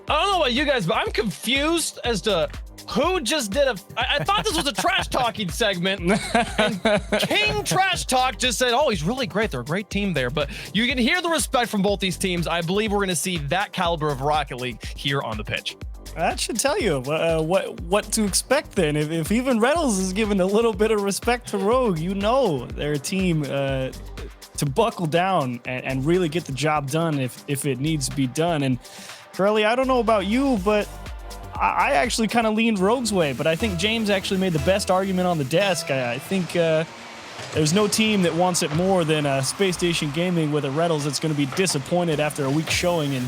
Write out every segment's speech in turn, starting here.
I don't know about you guys, but I'm confused as to who just did I thought this was a trash talking segment, and King Trash Talk just said, oh, he's really great. They're a great team there. But you can hear the respect from both these teams. I believe we're going to see that caliber of Rocket League here on the pitch. That should tell you what to expect then. If even Reynolds is giving a little bit of respect to Rogue, you know they're a team to buckle down and really get the job done if it needs to be done. And Curly, I don't know about you, but I actually kind of leaned Rogue's way, but I think James actually made the best argument on the desk. I think there's no team that wants it more than Space Station Gaming with a Reynolds that's going to be disappointed after a week showing in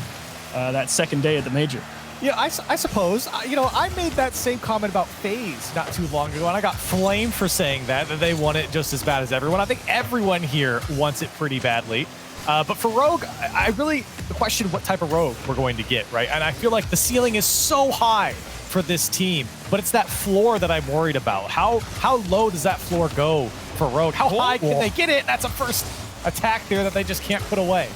that second day at the major. Yeah, I suppose. I made that same comment about FaZe not too long ago, and I got flamed for saying that they want it just as bad as everyone. I think everyone here wants it pretty badly. But for Rogue, I really question what type of Rogue we're going to get, right? And I feel like the ceiling is so high for this team, but it's that floor that I'm worried about. How low does that floor go for Rogue? How high can they get it? That's a first attack there that they just can't put away.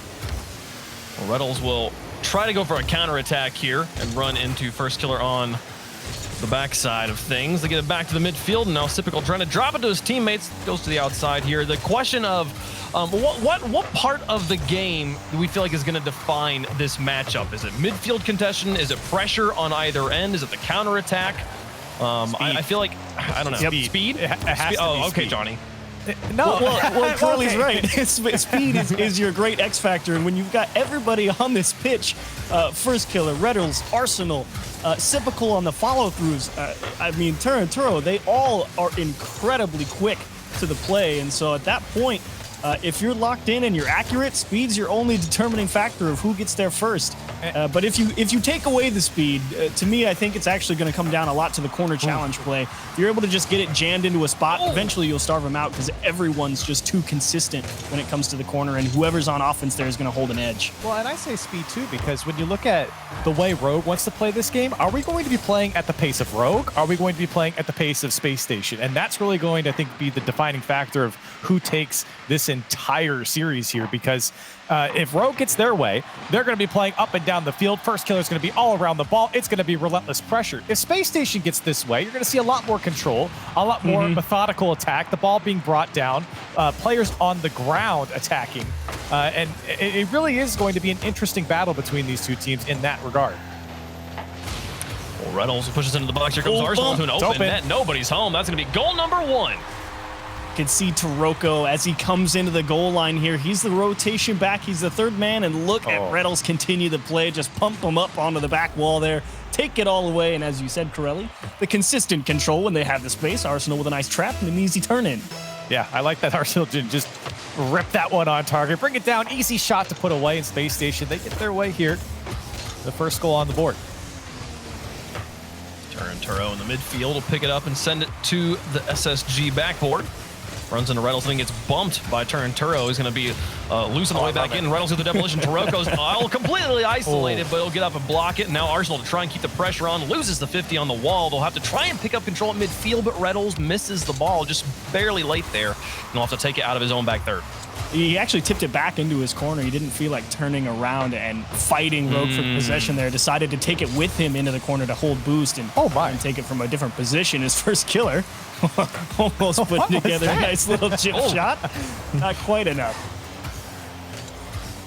Well, Reynolds will try to go for a counterattack here and run into First Killer on the backside of things. They get it back to the midfield, and now Sypical trying to drop it to his teammates. Goes to the outside here. The question of what part of the game do we feel like is going to define this matchup? Is it midfield contention? Is it pressure on either end? Is it the counterattack? I feel like, I don't know. Yep. Speed? It has to be okay, speed. Johnny. No. Well, Curly's right. Speed is your great X factor, and when you've got everybody on this pitch, First Killer, Reynolds, Arsenal, Sypical on the follow-throughs, I mean, Turo, they all are incredibly quick to the play, and so at that point, if you're locked in and you're accurate, speed's your only determining factor of who gets there first. But if you take away the speed, to me, I think it's actually going to come down a lot to the corner challenge play. If you're able to just get it jammed into a spot, eventually you'll starve them out because everyone's just too consistent when it comes to the corner, and whoever's on offense there is going to hold an edge. Well, and I say speed too, because when you look at the way Rogue wants to play this game, are we going to be playing at the pace of Rogue? Are we going to be playing at the pace of Space Station? And that's really going to, I think, be the defining factor of who takes this entire series here, because if Rogue gets their way, they're going to be playing up and down the field. First Killer is going to be all around the ball. It's going to be relentless pressure. If Space Station gets this way, you're going to see a lot more control, a lot more methodical attack, the ball being brought down, players on the ground attacking. And it really is going to be an interesting battle between these two teams in that regard. Well, Reynolds pushes into the box. Here comes Arsenal to an open net. Nobody's home. That's going to be goal number 1. Can see Taroko as he comes into the goal line here. He's the rotation back. He's the third man, and look at Reynolds continue to play. Just pump him up onto the back wall there. Take it all away, and as you said, Corelli, the consistent control when they have the space. Arsenal with a nice trap and an easy turn in. Yeah, I like that Arsenal did just rip that one on target. Bring it down. Easy shot to put away in Space Station. They get their way here. The first goal on the board. Turo in the midfield will pick it up and send it to the SSG backboard. Runs into Reynolds and gets bumped by Turo. He's going to be losing the way back in. Reynolds with the demolition. Taroko's all completely isolated, but he'll get up and block it. And now Arsenal to try and keep the pressure on. Loses the 50 on the wall. They'll have to try and pick up control at midfield, but Reynolds misses the ball just barely late there. And he'll have to take it out of his own back third. He actually tipped it back into his corner. He didn't feel like turning around and fighting Rogue for possession there. Decided to take it with him into the corner to hold boost and, and take it from a different position. His First Killer almost putting together a nice little chip shot. Not quite enough.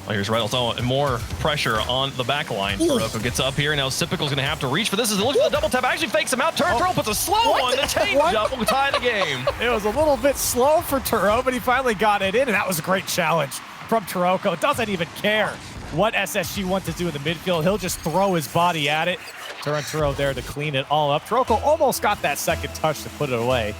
Well, here's Reynolds. Oh, and more pressure on the back line. Taroko gets up here. Now Sypical's going to have to reach for this. As he looks for the double tap, actually fakes him out. Turo puts a slow one. The change up will tie the game. It was a little bit slow for Turo, but he finally got it in, and that was a great challenge from Taroko. Doesn't even care what SSG wants to do in the midfield. He'll just throw his body at it. Turo there to clean it all up. Taroko almost got that second touch to put it away.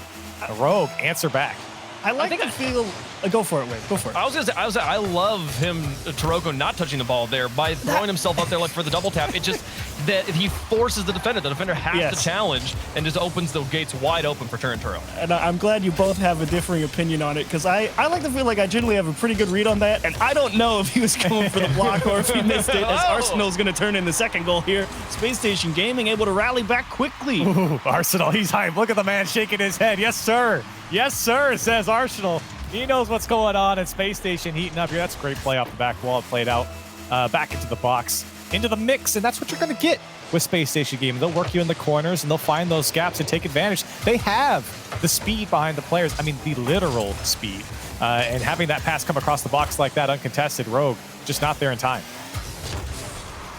Rogue, answer back. I like to feel. Go for it, Wade. Go for it. I was gonna say, I love him, Taroko, not touching the ball there by throwing himself up there like for the double tap. It just that he forces the defender. The defender has to challenge and just opens the gates wide open for Turo. And I'm glad you both have a differing opinion on it, because I like to feel like I generally have a pretty good read on that, and I don't know if he was going for the block or if he missed it, as Arsenal's going to turn in the second goal here. Space Station Gaming able to rally back quickly. Ooh, Arsenal, he's hyped. Look at the man shaking his head. Yes, sir. Yes, sir, says Arsenal. He knows what's going on, and Space Station heating up here. That's a great play off the back wall. Played out back into the box. into the mix, and that's what you're going to get with Space Station Gaming. They'll work you in the corners, and they'll find those gaps and take advantage. They have the speed behind the players. I mean, the literal speed. And having that pass come across the box like that uncontested, Rogue just not there in time.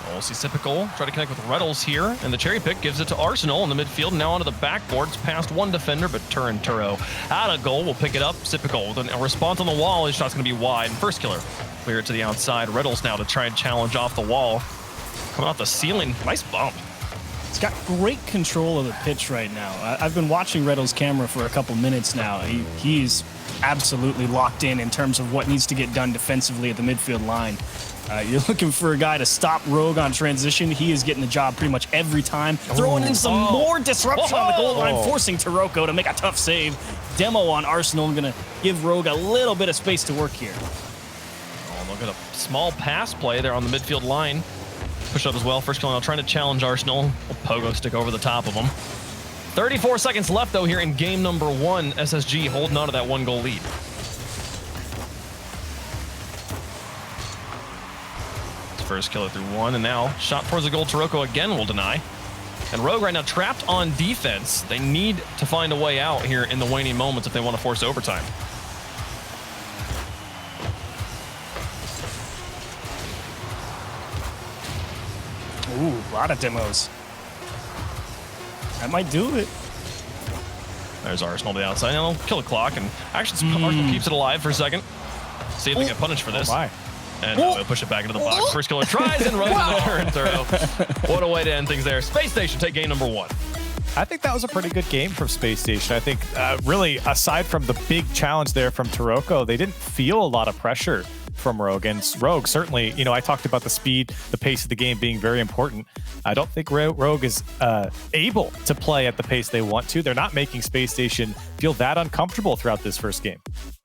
We'll see Sipical try to connect with Reddles here, and the cherry pick gives it to Arsenal in the midfield. Now onto the backboards, past one defender, but Turin Turo out of goal will pick it up. Sipical with a response on the wall. His shot's going to be wide. And first killer clear it to the outside. Reddles now to try and challenge off the wall. Coming off the ceiling, nice bump. He's got great control of the pitch right now. I've been watching Reddles' camera for a couple minutes now. He's absolutely locked in terms of what needs to get done defensively at the midfield line. You're looking for a guy to stop Rogue on transition. He is getting the job pretty much every time. Throwing in some more disruption on the goal line, forcing Taroko to make a tough save. Demo on Arsenal. I'm going to give Rogue a little bit of space to work here. Oh, look at a small pass play there on the midfield line. Push up as well. First kill now trying to challenge Arsenal. A pogo stick over the top of him. 34 seconds left, though, here in game number 1. SSG holding on to that 1-goal lead. First killer through one, and now shot towards the goal. Taroko again will deny. And Rogue right now trapped on defense. They need to find a way out here in the waning moments if they want to force overtime. Ooh, a lot of demos. That might do it. There's Arsenal to the outside. Now they'll kill the clock, and actually Arsenal keeps it alive for a second. See if they get punished for this. Oh my. And they'll push it back into the box. First killer tries and runs into Turin Turo. What a way to end things there. Space Station take game number 1. I think that was a pretty good game from Space Station. I think really, aside from the big challenge there from Taroko, they didn't feel a lot of pressure from Rogue. And Rogue, certainly, you know, I talked about the speed, the pace of the game being very important. I don't think Rogue is able to play at the pace they want to. They're not making Space Station feel that uncomfortable throughout this first game.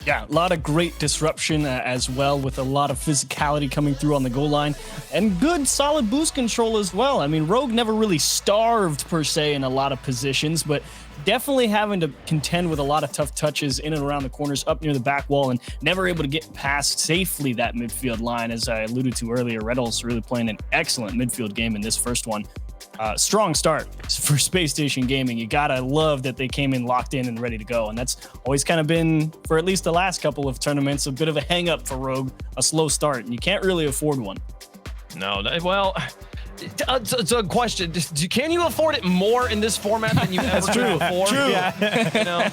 Yeah, a lot of great disruption as well, with a lot of physicality coming through on the goal line, and good solid boost control as well. I mean, Rogue never really starved per se in a lot of positions, but definitely having to contend with a lot of tough touches in and around the corners, up near the back wall, and never able to get past safely that midfield line. As I alluded to earlier, Reddles really playing an excellent midfield game in this first one. Strong start for Space Station Gaming. You gotta love that they came in locked in and ready to go, and that's always kind of been, for at least the last couple of tournaments, a bit of a hang-up for Rogue, a slow start, and you can't really afford one. No, well, it's a question. Can you afford it more in this format than you ever could before? True. Yeah. You know,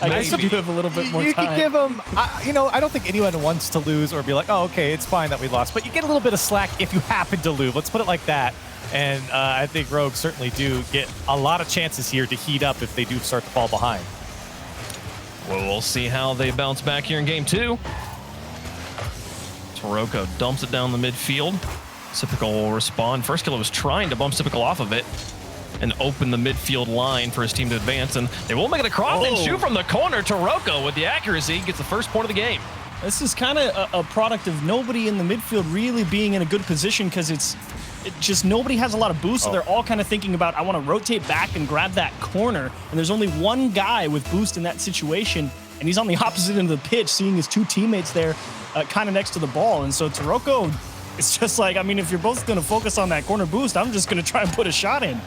I guess you have a little bit more you time. can give them, you know, I don't think anyone wants to lose or be like, oh, okay, it's fine that we lost, but you get a little bit of slack if you happen to lose. Let's put it like that. And I think Rogue certainly do get a lot of chances here to heat up if they do start to fall behind. well, we'll see how they bounce back here in game 2. Taroko dumps it down the midfield. Sipical will respond. First killer was trying to bump Sipical off of it and open the midfield line for his team to advance, and they will make it across and shoot from the corner. Taroko with the accuracy gets the first point of the game. This is kind of a product of nobody in the midfield really being in a good position, because it just nobody has a lot of boost, so they're all kind of thinking about, I want to rotate back and grab that corner, and there's only one guy with boost in that situation, and he's on the opposite end of the pitch, seeing his two teammates there kind of next to the ball. And so Taroko, it's just like, I mean, if you're both going to focus on that corner boost, I'm just going to try and put a shot in.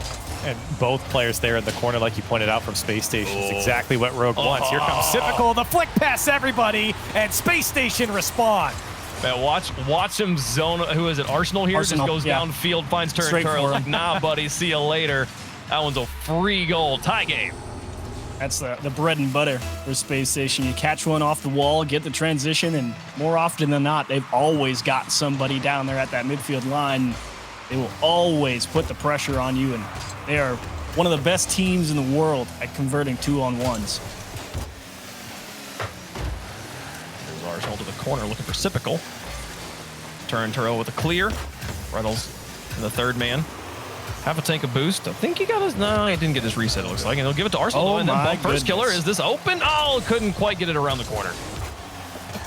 And both players there in the corner, like you pointed out from Space Station, is exactly what Rogue wants. Here comes Sipical, the flick past everybody, and Space Station respond. Man, watch him zone. Who is it? Arsenal here Arsenal, just goes downfield, finds Turin Straight Turo. for Like, him. nah, buddy, see you later. That one's a free goal. Tie game. That's the bread and butter for Space Station. You catch one off the wall, get the transition, and more often than not, they've always got somebody down there at that midfield line. They will always put the pressure on you, and they are one of the best teams in the world at converting 2-on-1s. There's Arsenal to the corner looking for Sipical. Turin Turo with a clear. Reynolds and the third man. Half a tank of boost. I think he got his... No, he didn't get his reset, it looks like. And he'll give it to Arsenal. Oh, and then my bump first killer. goodness. Is this open? Oh, couldn't quite get it around the corner.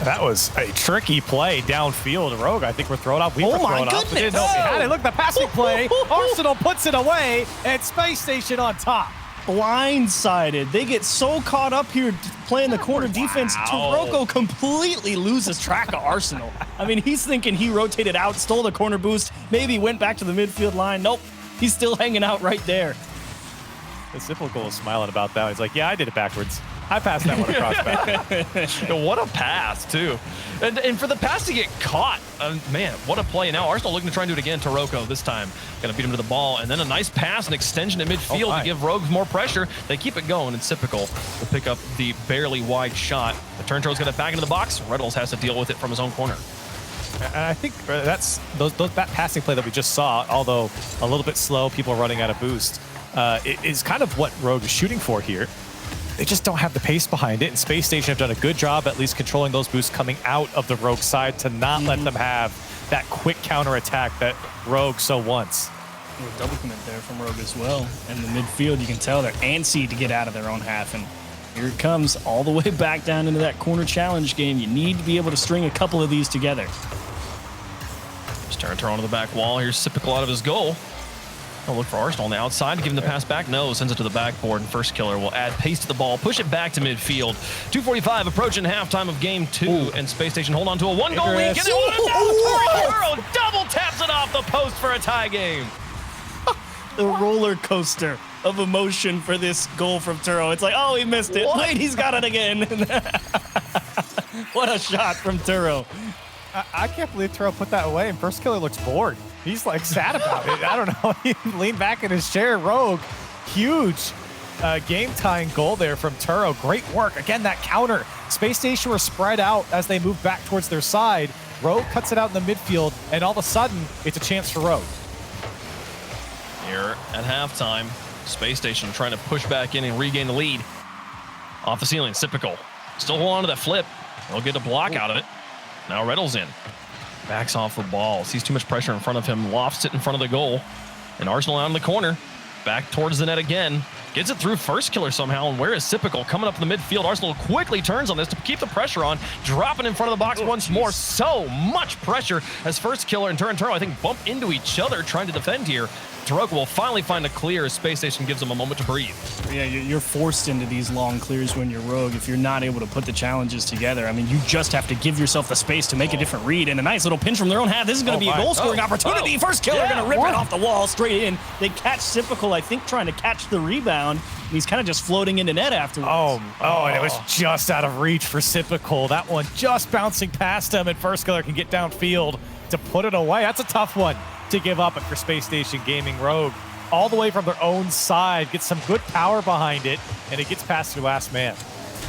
That was a tricky play downfield. Rogue, I think we're thrown off. We Oh were my thrown off. We didn't goodness. know if we had it. Look, the passing play. Arsenal puts it away, and Space Station on top. blindsided. They get so caught up here playing the corner defense. Toroko completely loses track of Arsenal. I mean, he's thinking he rotated out, stole the corner boost, maybe went back to the midfield line. Nope, he's still hanging out right there. The simple goal is smiling about that. He's like, yeah, I did it backwards. I passed that one across back. What a pass, too. And for the pass to get caught, man, what a play. Now Arsenal looking to try and do it again. Toroko this time going to beat him to the ball. And then a nice pass and extension at midfield to give Rogues more pressure. They keep it going, and Typical will pick up the barely wide shot. The turn throw is going to back into the box. Reynolds has to deal with it from his own corner. And I think that's that passing play that we just saw, although a little bit slow, people running out of boost, it is kind of what Rogue is shooting for here. They just don't have the pace behind it, and Space Station have done a good job at least controlling those boosts coming out of the Rogue side to not let them have that quick counterattack that Rogue so wants. Double commit there from Rogue as well. And the midfield, you can tell they're antsy to get out of their own half, and here it comes all the way back down into that corner challenge game. You need to be able to string a couple of these together. Just turn on to the back wall. Here's Typical out of his goal. I'll look for Arsenal on the outside to give him the pass back. No, sends it to the backboard, and First Killer will add pace to the ball, push it back to midfield. 2:45 approaching halftime of game 2, and Space Station hold on to a one-goal lead. Get it, double taps it off the post for a tie game. The roller coaster of emotion for this goal from Turo. It's like, oh, he missed it. Wait, he's got it again. What a shot from Turo. I can't believe Turo put that away, and First Killer looks bored. He's like sad about it. I don't know. He leaned back in his chair. Rogue, huge game-tying goal there from Turo. Great work. Again, that counter. Space Station were spread out as they move back towards their side. Rogue cuts it out in the midfield, and all of a sudden, it's a chance for Rogue. Here at halftime, Space Station trying to push back in and regain the lead. Off the ceiling, Typical. Still hold on to that flip. They'll get a block out of it. Now Reynolds in. Backs off the ball. Sees too much pressure in front of him. Lofts it in front of the goal. And Arsenal out in the corner. Back towards the net again. Gets it through First Killer somehow. And where is Typical? Coming up in the midfield. Arsenal quickly turns on this to keep the pressure on. Dropping in front of the box once more. So much pressure as First Killer and Turo, I think, bump into each other trying to defend here. Toroko will finally find a clear as Space Station gives him a moment to breathe. Yeah, you're forced into these long clears when you're Rogue if you're not able to put the challenges together. I mean, you just have to give yourself the space to make a different read. And a nice little pinch from their own half. This is going to be a goal-scoring opportunity. First Killer going to rip it off the wall straight in. They catch Typical, I think, trying to catch the rebound. And he's kind of just floating into net afterwards. And it was just out of reach for Typical. That one just bouncing past him, and First Killer can get downfield to put it away. That's a tough one to give up for Space Station Gaming. Rogue all the way from their own side, gets some good power behind it, and it gets past the last man.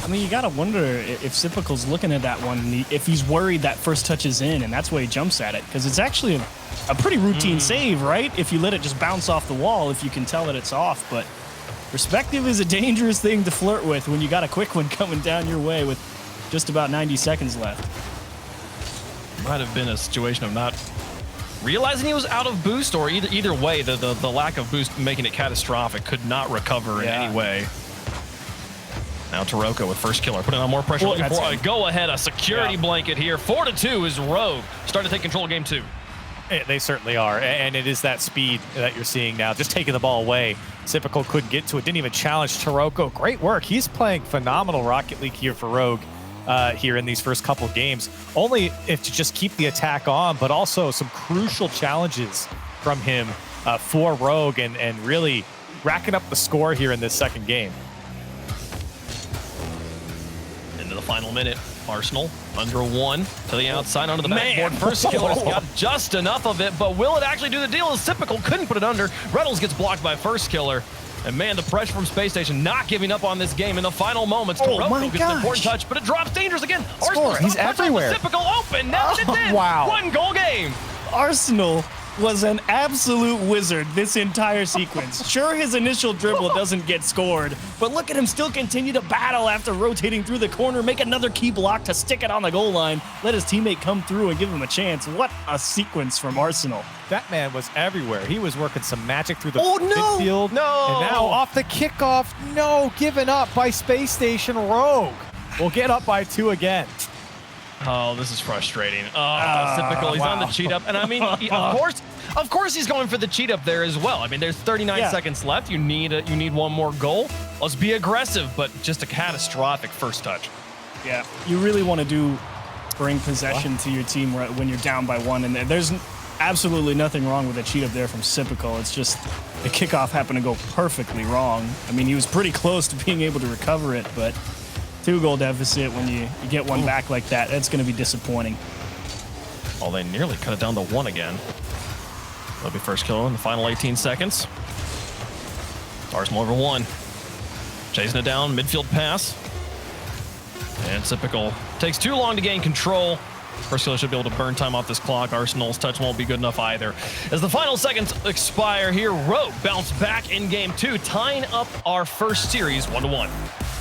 I mean, you got to wonder if Typical's looking at that one, and if he's worried that first touch is in, and that's why he jumps at it, because it's actually a pretty routine save, right? If you let it just bounce off the wall, if you can tell that it's off. But perspective is a dangerous thing to flirt with when you got a quick one coming down your way with just about 90 seconds left. Might have been a situation of not realizing he was out of boost, or either way, the lack of boost making it catastrophic. Could not recover in any way. Now Toroko with First Killer, putting on more pressure, looking for a go-ahead, a security blanket here. 4-2 is Rogue starting to take control of game 2. They certainly are, and it is that speed that you're seeing now, just taking the ball away. Typical couldn't get to it, didn't even challenge Toroko. Great work. He's playing phenomenal Rocket League here for Rogue here in these first couple games. Only if to just keep the attack on, but also some crucial challenges from him for Rogue, and really racking up the score here in this second game. Into the final minute. Arsenal under 1 to the outside onto the backboard. First Killer's got just enough of it, but will it actually do the deal? As Typical couldn't put it under. Reynolds gets blocked by First Killer. And man, the pressure from Space Station not giving up on this game in the final moments. Toroko gets an important touch, but it drops dangerous again. Arsenal, he's everywhere. Typical open. Now it's in. Wow. 1-goal game. Arsenal was an absolute wizard this entire sequence. Sure, his initial dribble doesn't get scored, but look at him still continue to battle after rotating through the corner, make another key block to stick it on the goal line, let his teammate come through and give him a chance. What a sequence from Arsenal. That man was everywhere. He was working some magic through the midfield. No! And now off the kickoff, given up by Space Station. Rogue will get up by 2 again. Oh, this is frustrating. Typical. He's on the cheat up. And I mean, of Of course he's going for the cheat up there as well. I mean, there's 39 seconds left. You need one more goal. Let's be aggressive, but just a catastrophic first touch. Yeah, you really want to bring possession to your team when you're down by 1, and there's absolutely nothing wrong with a cheat up there from Sypical. It's just the kickoff happened to go perfectly wrong. I mean, he was pretty close to being able to recover it, but 2-goal deficit when you get one back like that, that's going to be disappointing. Oh, they nearly cut it down to 1 again. That'll be first kill in the final 18 seconds. Arsenal over 1. Chasing it down, midfield pass. And Sypical takes too long to gain control. First killer should be able to burn time off this clock. Arsenal's touch won't be good enough either. As the final seconds expire here, Rogue bounce back in game 2, tying up our first series 1-1.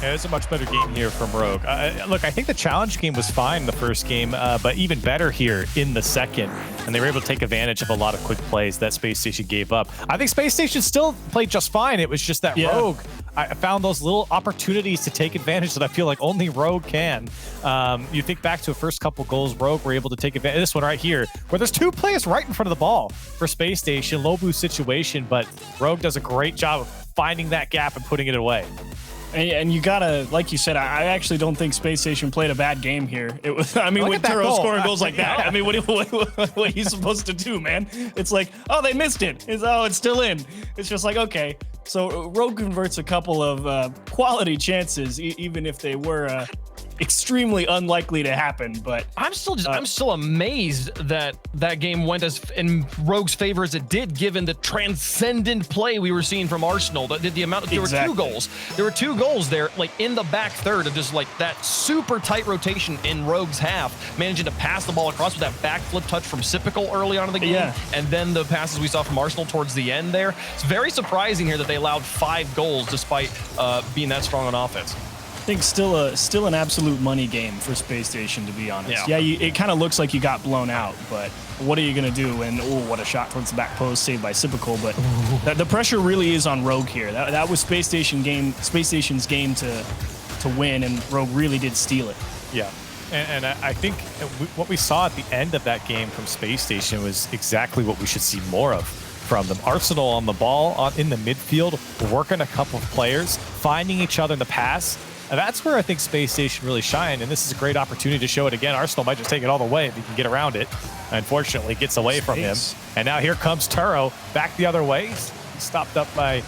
Yeah, it's a much better game here from Rogue. Look, I think the challenge game was fine in the first game, but even better here in the second. And they were able to take advantage of a lot of quick plays that Spacestation gave up. I think Spacestation still played just fine. It was just that Rogue, I found those little opportunities to take advantage that I feel like only Rogue can. You think back to the first couple goals, Rogue were able to take advantage. This one right here, where there's 2 players right in front of the ball for Spacestation, low boost situation, but Rogue does a great job of finding that gap and putting it away. And you gotta, like you said, I actually don't think Spacestation played a bad game here. It was, I mean, with Turo scoring goals like that, I mean, what are you supposed to do, man? It's like, oh, they missed it. It's still in. It's just like, okay. So Rogue converts a couple of quality chances, even if they were extremely unlikely to happen. But I'm still amazed that that game went as in Rogue's favor as it did, given the transcendent play we were seeing from Arsenal. The amount there were 2 goals. There were 2 goals there, like in the back third, of just like that super tight rotation in Rogue's half, managing to pass the ball across with that backflip touch from Sypical early on in the game, and then the passes we saw from Arsenal towards the end there. It's very surprising here that they allowed 5 goals despite being that strong on offense. I think still an absolute money game for Spacestation, to be honest. Yeah, it kind of looks like you got blown out, but what are you going to do? And what a shot towards the back post, saved by Sypical. But the pressure really is on Rogue here. That was Spacestation's game to win, and Rogue really did steal it. Yeah. And I think what we saw at the end of that game from Spacestation was exactly what we should see more of from them. Arsenal on the ball in the midfield, working a couple of players, finding each other in the pass. And that's where I think Spacestation really shined, and this is a great opportunity to show it again. Arsenal might just take it all the way if he can get around it. Unfortunately, gets away from him. And now here comes Turo back the other way. He's stopped up by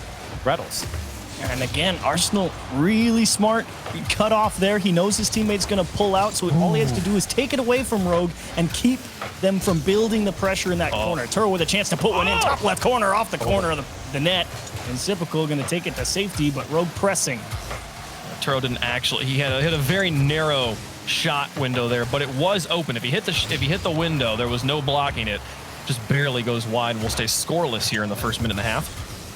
Reddles. And again, Arsenal really smart. He cut off there. He knows his teammate's going to pull out, so all he has to do is take it away from Rogue and keep them from building the pressure in that corner. Turo with a chance to put one in, top left corner, off the corner of the net. And Sypical going to take it to safety, but Rogue pressing. Turo didn't actually. He had a very narrow shot window there, but it was open. If he hit the window, there was no blocking it. Just barely goes wide, and we'll stay scoreless here in the first minute and a half.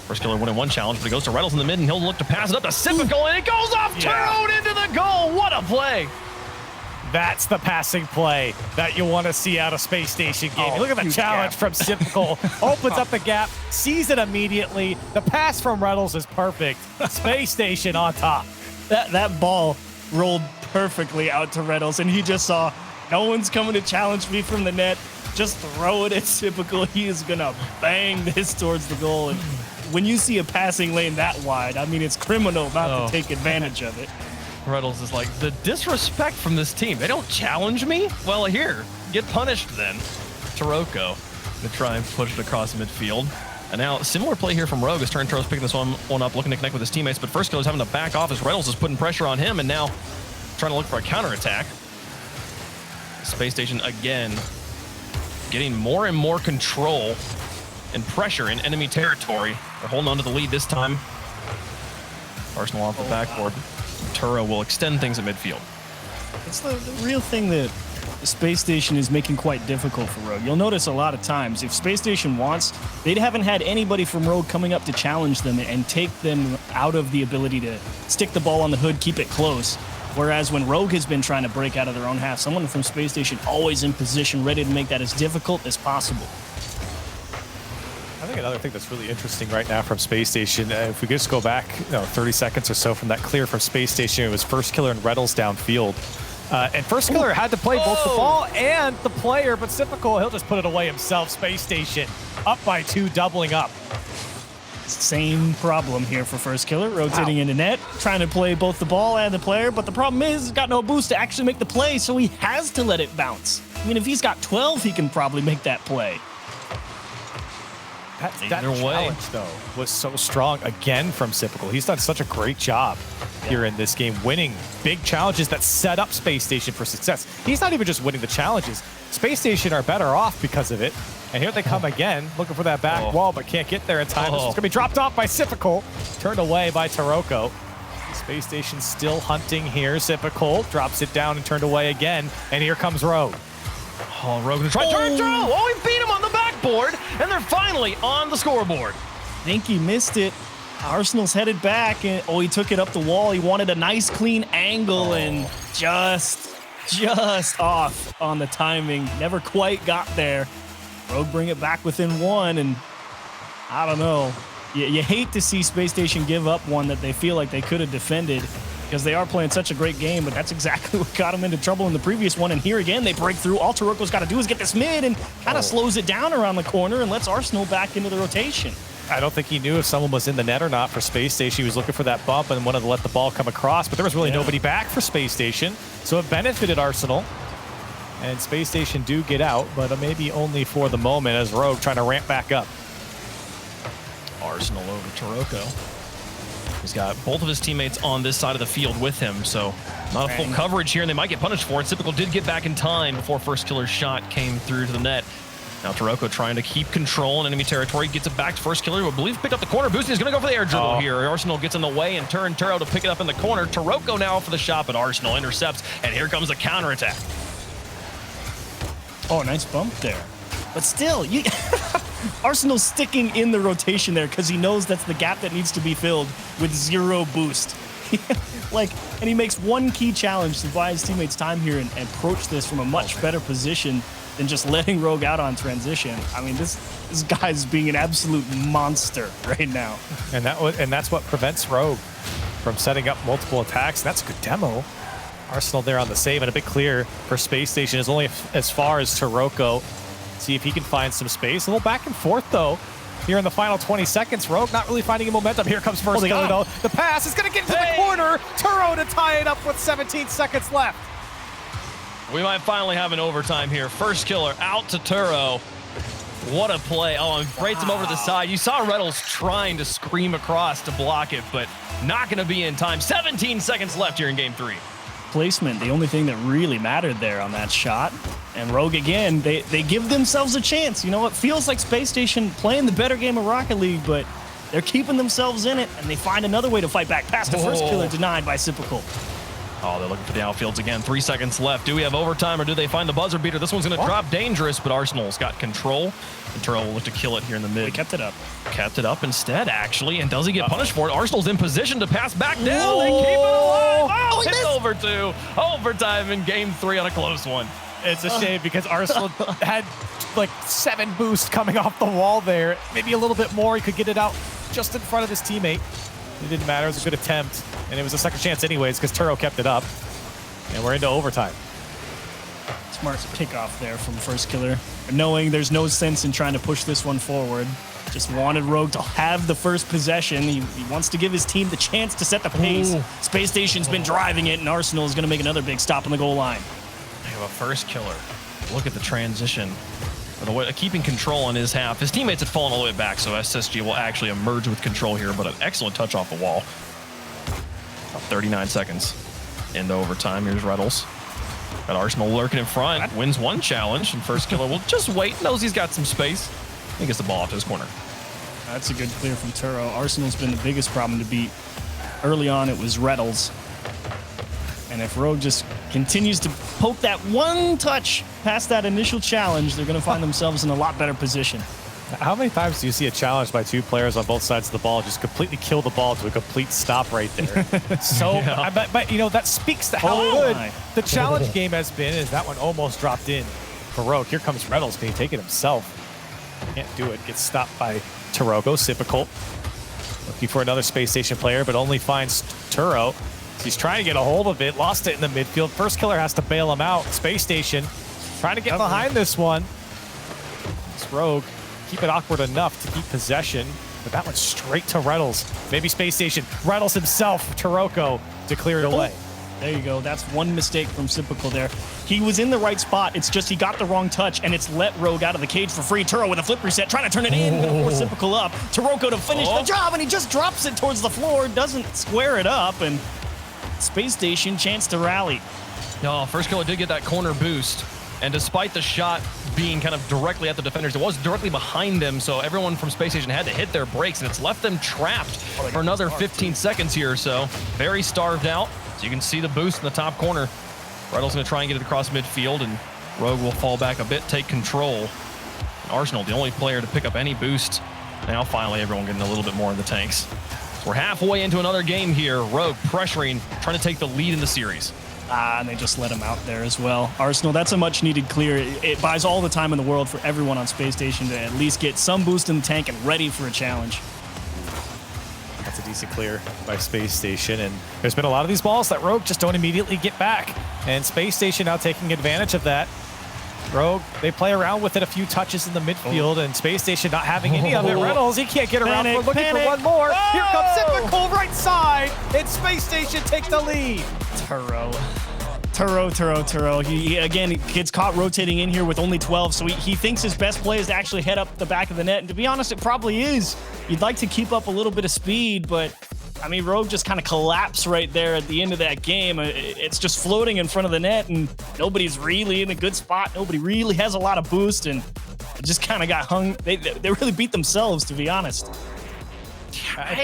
First killer 1-1 challenge, but it goes to Reynolds in the mid, and he'll look to pass it up to Sypical, and it goes off Turo into the goal. What a play! That's the passing play that you want to see out of Spacestation game. Look at the challenge from Sypical. Opens up the gap, sees it immediately. The pass from Reynolds is perfect. Spacestation on top. That ball rolled perfectly out to Reynolds, and he just saw no one's coming to challenge me from the net. Just throw it at Sypical. He is going to bang this towards the goal. And when you see a passing lane that wide, I mean, it's criminal not to take advantage of it. Reynolds is like, the disrespect from this team. They don't challenge me? Well, here, get punished then. Taroko to try and push it across midfield. And now, similar play here from Rogue as Turo's picking this one up, looking to connect with his teammates, but first killer's having to back off as Reynolds is putting pressure on him, and now trying to look for a counterattack. Spacestation again getting more and more control and pressure in enemy territory. They're holding on to the lead this time. Arsenal off the backboard. Turo will extend things at midfield. It's the real thing that Spacestation is making quite difficult for Rogue. You'll notice a lot of times, if Spacestation wants, they haven't had anybody from Rogue coming up to challenge them and take them out of the ability to stick the ball on the hood, keep it close. Whereas when Rogue has been trying to break out of their own half, someone from Spacestation always in position, ready to make that as difficult as possible. I think another thing that's really interesting right now from Spacestation, if we just go back 30 seconds or so from that clear from Spacestation, it was first killer and Reynolds downfield. And First Killer had to play both the ball and the player, but Typical, he'll just put it away himself. Space Station up by 2, doubling up. Same problem here for First Killer, rotating into net, trying to play both the ball and the player, but the problem is he's got no boost to actually make the play, so he has to let it bounce. I mean, if he's got 12, he can probably make that play. That challenge, though, was so strong again from Typical. He's done such a great job here in this game, winning big challenges that set up Space Station for success. He's not even just winning the challenges. Space Station are better off because of it. And here they come again, looking for that back wall, but can't get there in time. This is going to be dropped off by Typical, turned away by Taroko. Space Station still hunting here. Typical drops it down and turned away again. And here comes Rogue. Oh, Rogue gonna try turn through. Oh, he beat him on the backboard, and they're finally on the scoreboard. I think he missed it. Arsenal's headed back, and he took it up the wall. He wanted a nice clean angle and just off on the timing. Never quite got there. Rogue bring it back within 1, and I don't know. You hate to see Space Station give up one that they feel like they could have defended, because they are playing such a great game, but that's exactly what got them into trouble in the previous one. And here again, they break through. All Taroko's got to do is get this mid and kind of slows it down around the corner and lets Arsenal back into the rotation. I don't think he knew if someone was in the net or not for Space Station. He was looking for that bump and wanted to let the ball come across, but there was really nobody back for Space Station, so it benefited Arsenal. And Space Station do get out, but maybe only for the moment as Rogue trying to ramp back up. Arsenal over Taroko. He's got both of his teammates on this side of the field with him, so not a full coverage here, and they might get punished for it. Typical did get back in time before First Killer's shot came through to the net. Now Taroko trying to keep control in enemy territory, gets it back to First Killer, who I believe picked up the corner boost. He's going to go for the air dribble here. Arsenal gets in the way and turn Turo to pick it up in the corner. Taroko now for the shot, but Arsenal intercepts, and here comes the counterattack. Oh, nice bump there. But still, Arsenal's sticking in the rotation there because he knows that's the gap that needs to be filled with 0 boost. And he makes one key challenge to buy his teammates time here and approach this from a much better position than just letting Rogue out on transition. I mean, this guy's being an absolute monster right now. And that's what prevents Rogue from setting up multiple attacks. That's a good demo. Arsenal there on the save, and a bit clear for Space Station is only as far as Taroko. See if he can find some space. A little back and forth, though, here in the final 20 seconds. Rogue not really finding a momentum. Here comes First Killer, though. The pass is going to get into the corner. Turo to tie it up with 17 seconds left. We might finally have an overtime here. First Killer out to Turo. What a play. Oh, and breaks him over to the side. You saw Reynolds trying to scream across to block it, but not going to be in time. 17 seconds left here in Game 3. Placement, the only thing that really mattered there on that shot. And Rogue again, they give themselves a chance. You know, it feels like Space Station playing the better game of Rocket League, but they're keeping themselves in it, and they find another way to fight back. Past the First Killer, denied by Typical. Oh, they're looking for the outfields again. 3 seconds left. Do we have overtime, or do they find the buzzer beater? This one's going to drop dangerous, but Arsenal's got control. And Turo will look to kill it here in the mid. They kept it up. Kept it up instead, actually. And does he get punished for it? Arsenal's in position to pass back down. They keep it alive. Oh, it's over to overtime in Game 3 on a close one. It's a shame because Arsenal had like 7 boosts coming off the wall there. Maybe a little bit more. He could get it out just in front of his teammate. It didn't matter. It was a good attempt. And it was a second chance anyways because Turo kept it up. And we're into overtime. Smart kickoff there from First Killer. Knowing there's no sense in trying to push this one forward. Just wanted Rogue to have the first possession. He wants to give his team the chance to set the pace. Space Station's been driving it, and Arsenal is going to make another big stop on the goal line. They have a First Killer. Look at the transition. Keeping control on his half. His teammates had fallen all the way back, so SSG will actually emerge with control here, but an excellent touch off the wall. About 39 seconds into overtime. Here's Reynolds. Got Arsenal lurking in front. Wins one challenge, and First Killer will just wait. Knows he's got some space. He gets the ball off to his corner. That's a good clear from Turo. Arsenal's been the biggest problem to beat. Early on, it was Reynolds. And if Rogue just continues to poke that one touch past that initial challenge, they're going to find themselves in a lot better position. How many times do you see a challenge by 2 players on both sides of the ball just completely kill the ball to a complete stop right there? But you know, that speaks to how good the challenge game has been, as that one almost dropped in for Rogue. Here comes Reynolds. Can he take it himself? Can't do it. Gets stopped by Taroko. Typical. Looking for another Space Station player, but only finds Turo. So he's trying to get a hold of it, lost it in the midfield. First killer has to bail him out. Space Station trying to get behind this one. This Rogue, keep it awkward enough to keep possession, but that went straight to Reynolds. Maybe Space Station. Reynolds himself, Taroko, to clear it away. There you go. That's one mistake from Sypical there. He was in the right spot. It's just he got the wrong touch, and it's let Rogue out of the cage for free. Turo with a flip reset, trying to turn it in, gonna force Sypical up. Taroko to finish the job, and he just drops it towards the floor, doesn't square it up, and Space Station chance to rally. No, first killer did get that corner boost, and despite the shot being kind of directly at the defenders, it was directly behind them, so everyone from Space Station had to hit their brakes, and it's left them trapped for another 15 seconds here or so. Very starved out. So you can see the boost in the top corner. Reynolds going to try and get it across midfield, and Rogue will fall back a bit, take control. And Arsenal, the only player to pick up any boost. Now finally everyone getting a little bit more in the tanks. So we're halfway into another game here. Rogue pressuring, trying to take the lead in the series. And they just let him out there as well. Arsenal, that's a much needed clear. It buys all the time in the world for everyone on Space Station to at least get some boost in the tank and ready for a challenge. That's a decent clear by Space Station, and there's been a lot of these balls that Rogue just don't immediately get back, and Space Station now taking advantage of that. Rogue, they play around with it a few touches in the midfield, and Space Station not having any of it. Reynolds, he can't get around. We're looking for one more. Here comes Sypical right side, and Space Station take the lead. Turo. He again gets caught rotating in here with only 12, so he thinks his best play is to actually head up the back of the net. And to be honest, it probably is. You'd like to keep up a little bit of speed, but I mean, Rogue just kind of collapsed right there at the end of that game. It's just floating in front of the net, and nobody's really in a good spot. Nobody really has a lot of boost, and it just kind of got hung. They really beat themselves, to be honest. I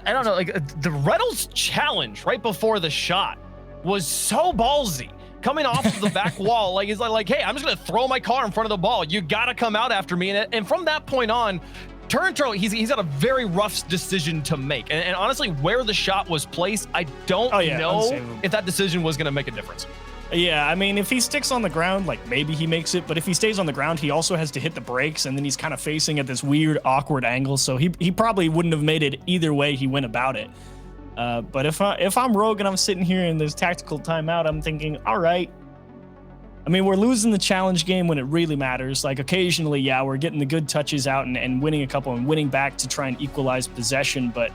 don't know, like the Reynolds challenge right before the shot was so ballsy, coming off of the back wall. Like, he's like, hey, I'm just gonna throw my car in front of the ball. You gotta come out after me. And from that point on, Turntro, he's got a very rough decision to make. And honestly, where the shot was placed, I don't know if that decision was gonna make a difference. Yeah, I mean, if he sticks on the ground, like maybe he makes it, but if he stays on the ground, he also has to hit the brakes, and then he's kind of facing at this weird, awkward angle, so he probably wouldn't have made it either way he went about it. But if I'm Rogue and I'm sitting here in this tactical timeout, I'm thinking, all right. I mean, we're losing the challenge game when it really matters. Like, occasionally, yeah, we're getting the good touches out and winning a couple and winning back to try and equalize possession, but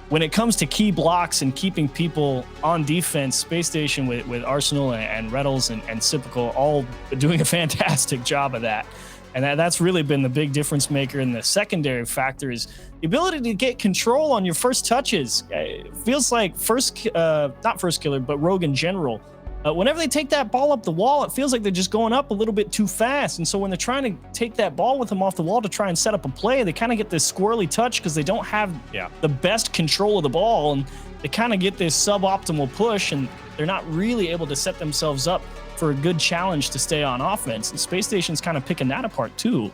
when it comes to key blocks and keeping people on defense, Space Station with Arsenal and Reynolds and Sypical all doing a fantastic job of that. And that's really been the big difference maker. And the secondary factor is the ability to get control on your first touches. It feels like not first killer, but Rogue in general. Whenever they take that ball up the wall, it feels like they're just going up a little bit too fast. And so when they're trying to take that ball with them off the wall to try and set up a play, they kind of get this squirrely touch because they don't have the best control of the ball. And they kind of get this suboptimal push, and they're not really able to set themselves up for a good challenge to stay on offense. And Space Station's kind of picking that apart too.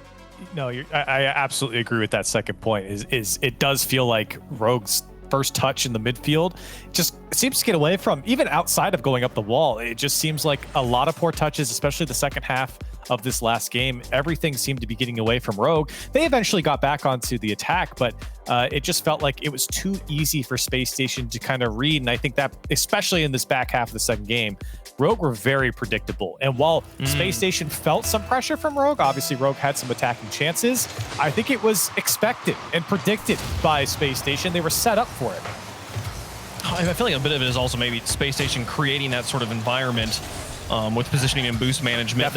No, I absolutely agree with that second point. Is it does feel like Rogue's first touch in the midfield just seems to get away from, even outside of going up the wall. It just seems like a lot of poor touches, especially the second half of this last game. Everything seemed to be getting away from Rogue. They eventually got back onto the attack, but it just felt like it was too easy for Space Station to kind of read. And I think that, especially in this back half of the second game, Rogue were very predictable. And while Space Station felt some pressure from Rogue, obviously Rogue had some attacking chances, I think it was expected and predicted by Space Station. They were set up for it. I feel like a bit of it is also maybe Space Station creating that sort of environment with positioning and boost management.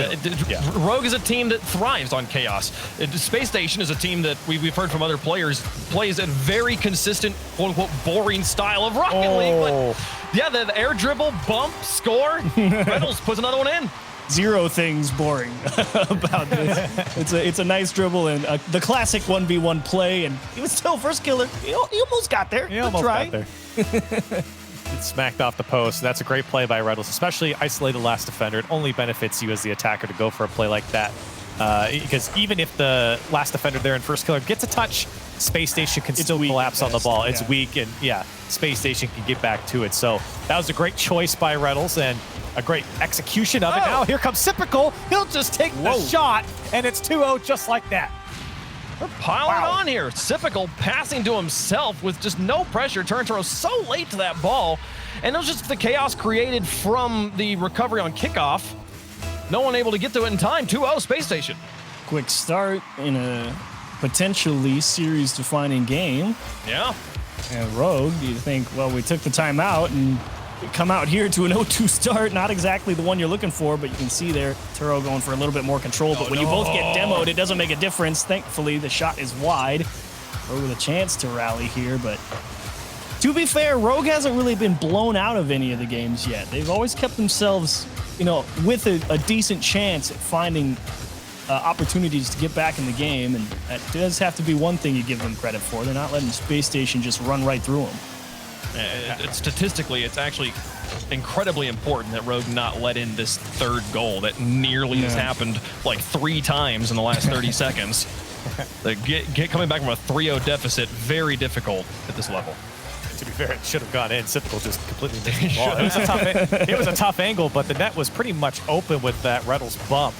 Rogue is a team that thrives on chaos. Space Station is a team that we've heard from other players plays a very consistent, quote-unquote, boring style of Rocket League. But yeah, the air dribble, bump, score, Reynolds puts another one in. Zero things boring about this. It's a nice dribble and the classic 1v1 play, and he was still first killer. He almost got there. He almost got there. It smacked off the post. That's a great play by Reynolds, especially isolated last defender. It only benefits you as the attacker to go for a play like that. Because even if the last defender there in first killer gets a touch, Space Station can still collapse on the ball. It's weak, and Space Station can get back to it. So that was a great choice by Reynolds and a great execution of it. Now here comes Sypical. He'll just take the shot, and it's 2-0 just like that. We're piling Wow. on here. Sypical passing to himself with just no pressure. Turnturo so late to that ball. And it was just the chaos created from the recovery on kickoff. No one able to get to it in time. 2-0 Space Station. Quick start in a potentially series-defining game. Yeah. And Rogue, do you think, well, we took the timeout and come out here to an 0-2 start. Not exactly the one you're looking for, but you can see there, Turo going for a little bit more control. But when you both get demoed, it doesn't make a difference. Thankfully, the shot is wide. Rogue with a chance to rally here, but to be fair, Rogue hasn't really been blown out of any of the games yet. They've always kept themselves, you know, with a decent chance at finding opportunities to get back in the game, and that does have to be one thing you give them credit for. They're not letting Space Station just run right through them. Statistically, it's actually incredibly important that Rogue not let in this third goal that nearly has happened like 3 times in the last 30 seconds. Get coming back from a 3-0 deficit, very difficult at this level. To be fair, it should have gone in. Typical just completely missed the ball. It was a tough angle, but the net was pretty much open with that Reynolds bump.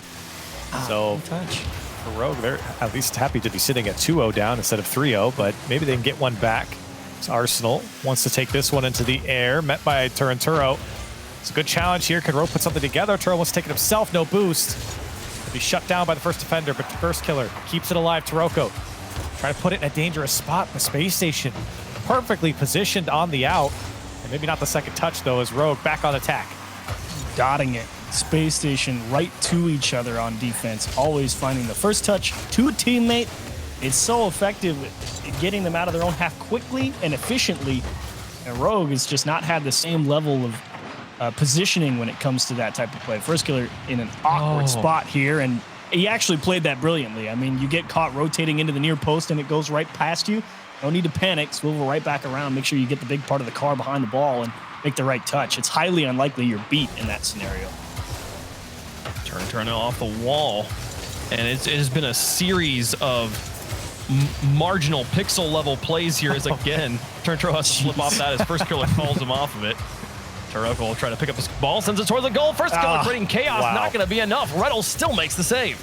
So for Rogue, they're at least happy to be sitting at 2-0 down instead of 3-0, but maybe they can get one back. So Arsenal wants to take this one into the air, met by Turnturo. It's a good challenge here. Can Rogue put something together? Turo wants to take it himself, no boost. He'll be shut down by the first defender, but first killer keeps it alive. Turoko trying to put it in a dangerous spot. The Space Station perfectly positioned on the out. And maybe not the second touch, though, as Rogue back on attack. Dotting it. Space Station right to each other on defense, always finding the first touch to a teammate. It's so effective at getting them out of their own half quickly and efficiently. And Rogue has just not had the same level of positioning when it comes to that type of play. First killer in an awkward spot here, and he actually played that brilliantly. I mean, you get caught rotating into the near post and it goes right past you. No need to panic. Swivel right back around. Make sure you get the big part of the car behind the ball and make the right touch. It's highly unlikely you're beat in that scenario. Turn off the wall, and it has been a series of marginal pixel level plays here as again Turnturo has to flip off that as first killer calls him off of it. Turoko will try to pick up this ball, sends it towards the goal. First killer creating chaos, not going to be enough. Reynolds still makes the save.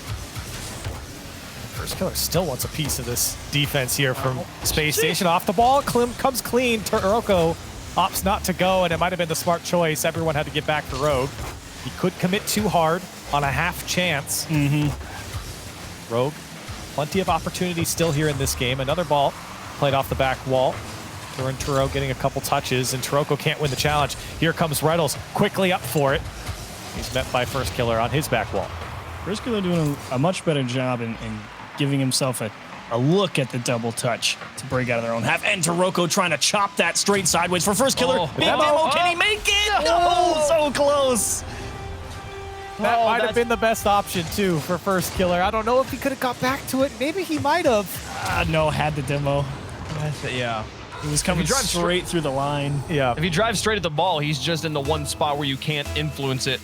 First killer still wants a piece of this defense here from Space Station. Off the ball, comes clean. Turoko opts not to go, and it might have been the smart choice. Everyone had to get back for Rogue. He could commit too hard on a half chance. Rogue, plenty of opportunities still here in this game. Another ball played off the back wall. Turo getting a couple touches, and Turoko can't win the challenge. Here comes Reynolds, quickly up for it. He's met by first killer on his back wall. First killer doing a much better job in giving himself a look at the double touch to break out of their own half. And Turoko trying to chop that straight sideways for first killer. Big demo, can he make it? No, so close. That might have been the best option, too, for first killer. I don't know if he could have got back to it. Maybe he might have. No, had the demo. Yeah. He was coming straight through the line. Yeah. If he drives straight at the ball, he's just in the one spot where you can't influence it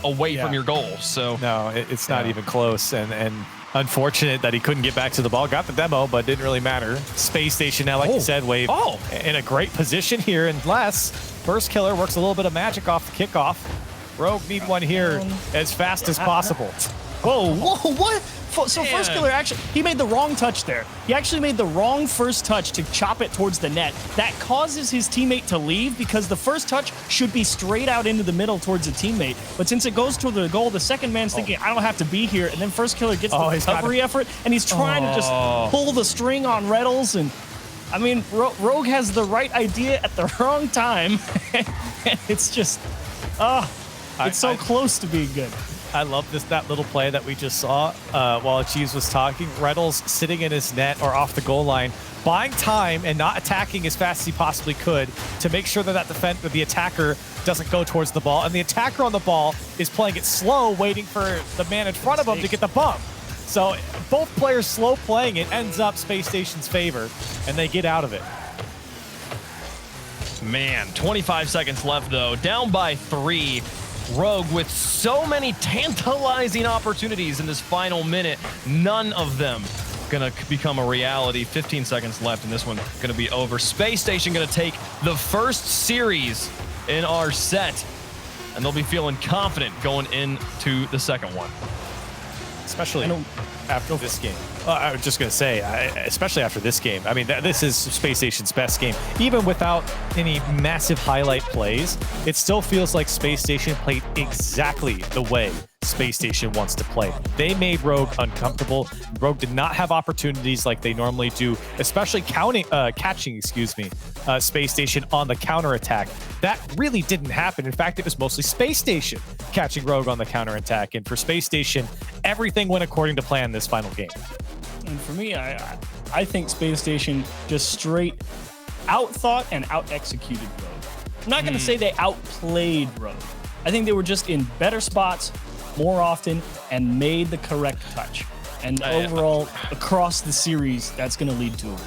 away from your goal. So no, it's not even close. And unfortunate that he couldn't get back to the ball. Got the demo, but didn't really matter. Space Station now, like you said, Wave, in a great position here. Unless first killer works a little bit of magic off the kickoff. Rogue need one here as fast as possible. Whoa, what? So first killer actually, he made the wrong touch there. He actually made the wrong first touch to chop it towards the net. That causes his teammate to leave because the first touch should be straight out into the middle towards a teammate. But since it goes to the goal, the second man's thinking, I don't have to be here. And then first killer gets the recovery effort, and he's trying to just pull the string on Reynolds. And I mean, Rogue has the right idea at the wrong time. And it's just, it's so close to being good. I love that little play that we just saw while Achieves was talking. Reynolds sitting in his net or off the goal line, buying time and not attacking as fast as he possibly could to make sure that the attacker doesn't go towards the ball. And the attacker on the ball is playing it slow, waiting for the man in front of him to get the bump. So both players slow playing it ends up Space Station's favor, and they get out of it. Man, 25 seconds left, though. Down by 3. Rogue with so many tantalizing opportunities in this final minute. None of them gonna become a reality. 15 seconds left, and this one gonna be over. Space Station gonna take the first series in our set, and they'll be feeling confident going into the second one. Especially after this game. I was just going to say, especially after this game, I mean, this is Space Station's best game. Even without any massive highlight plays, it still feels like Space Station played exactly the way Space Station wants to play. They made Rogue uncomfortable. Rogue did not have opportunities like they normally do, especially catching Space Station on the counterattack. That really didn't happen. In fact, it was mostly Space Station catching Rogue on the counterattack. And for Space Station, everything went according to plan this final game. And for me, I think Space Station just straight out-thought and out-executed Rogue. I'm not going to say they outplayed Rogue. I think they were just in better spots more often and made the correct touch. And overall, across the series, that's going to lead to a win.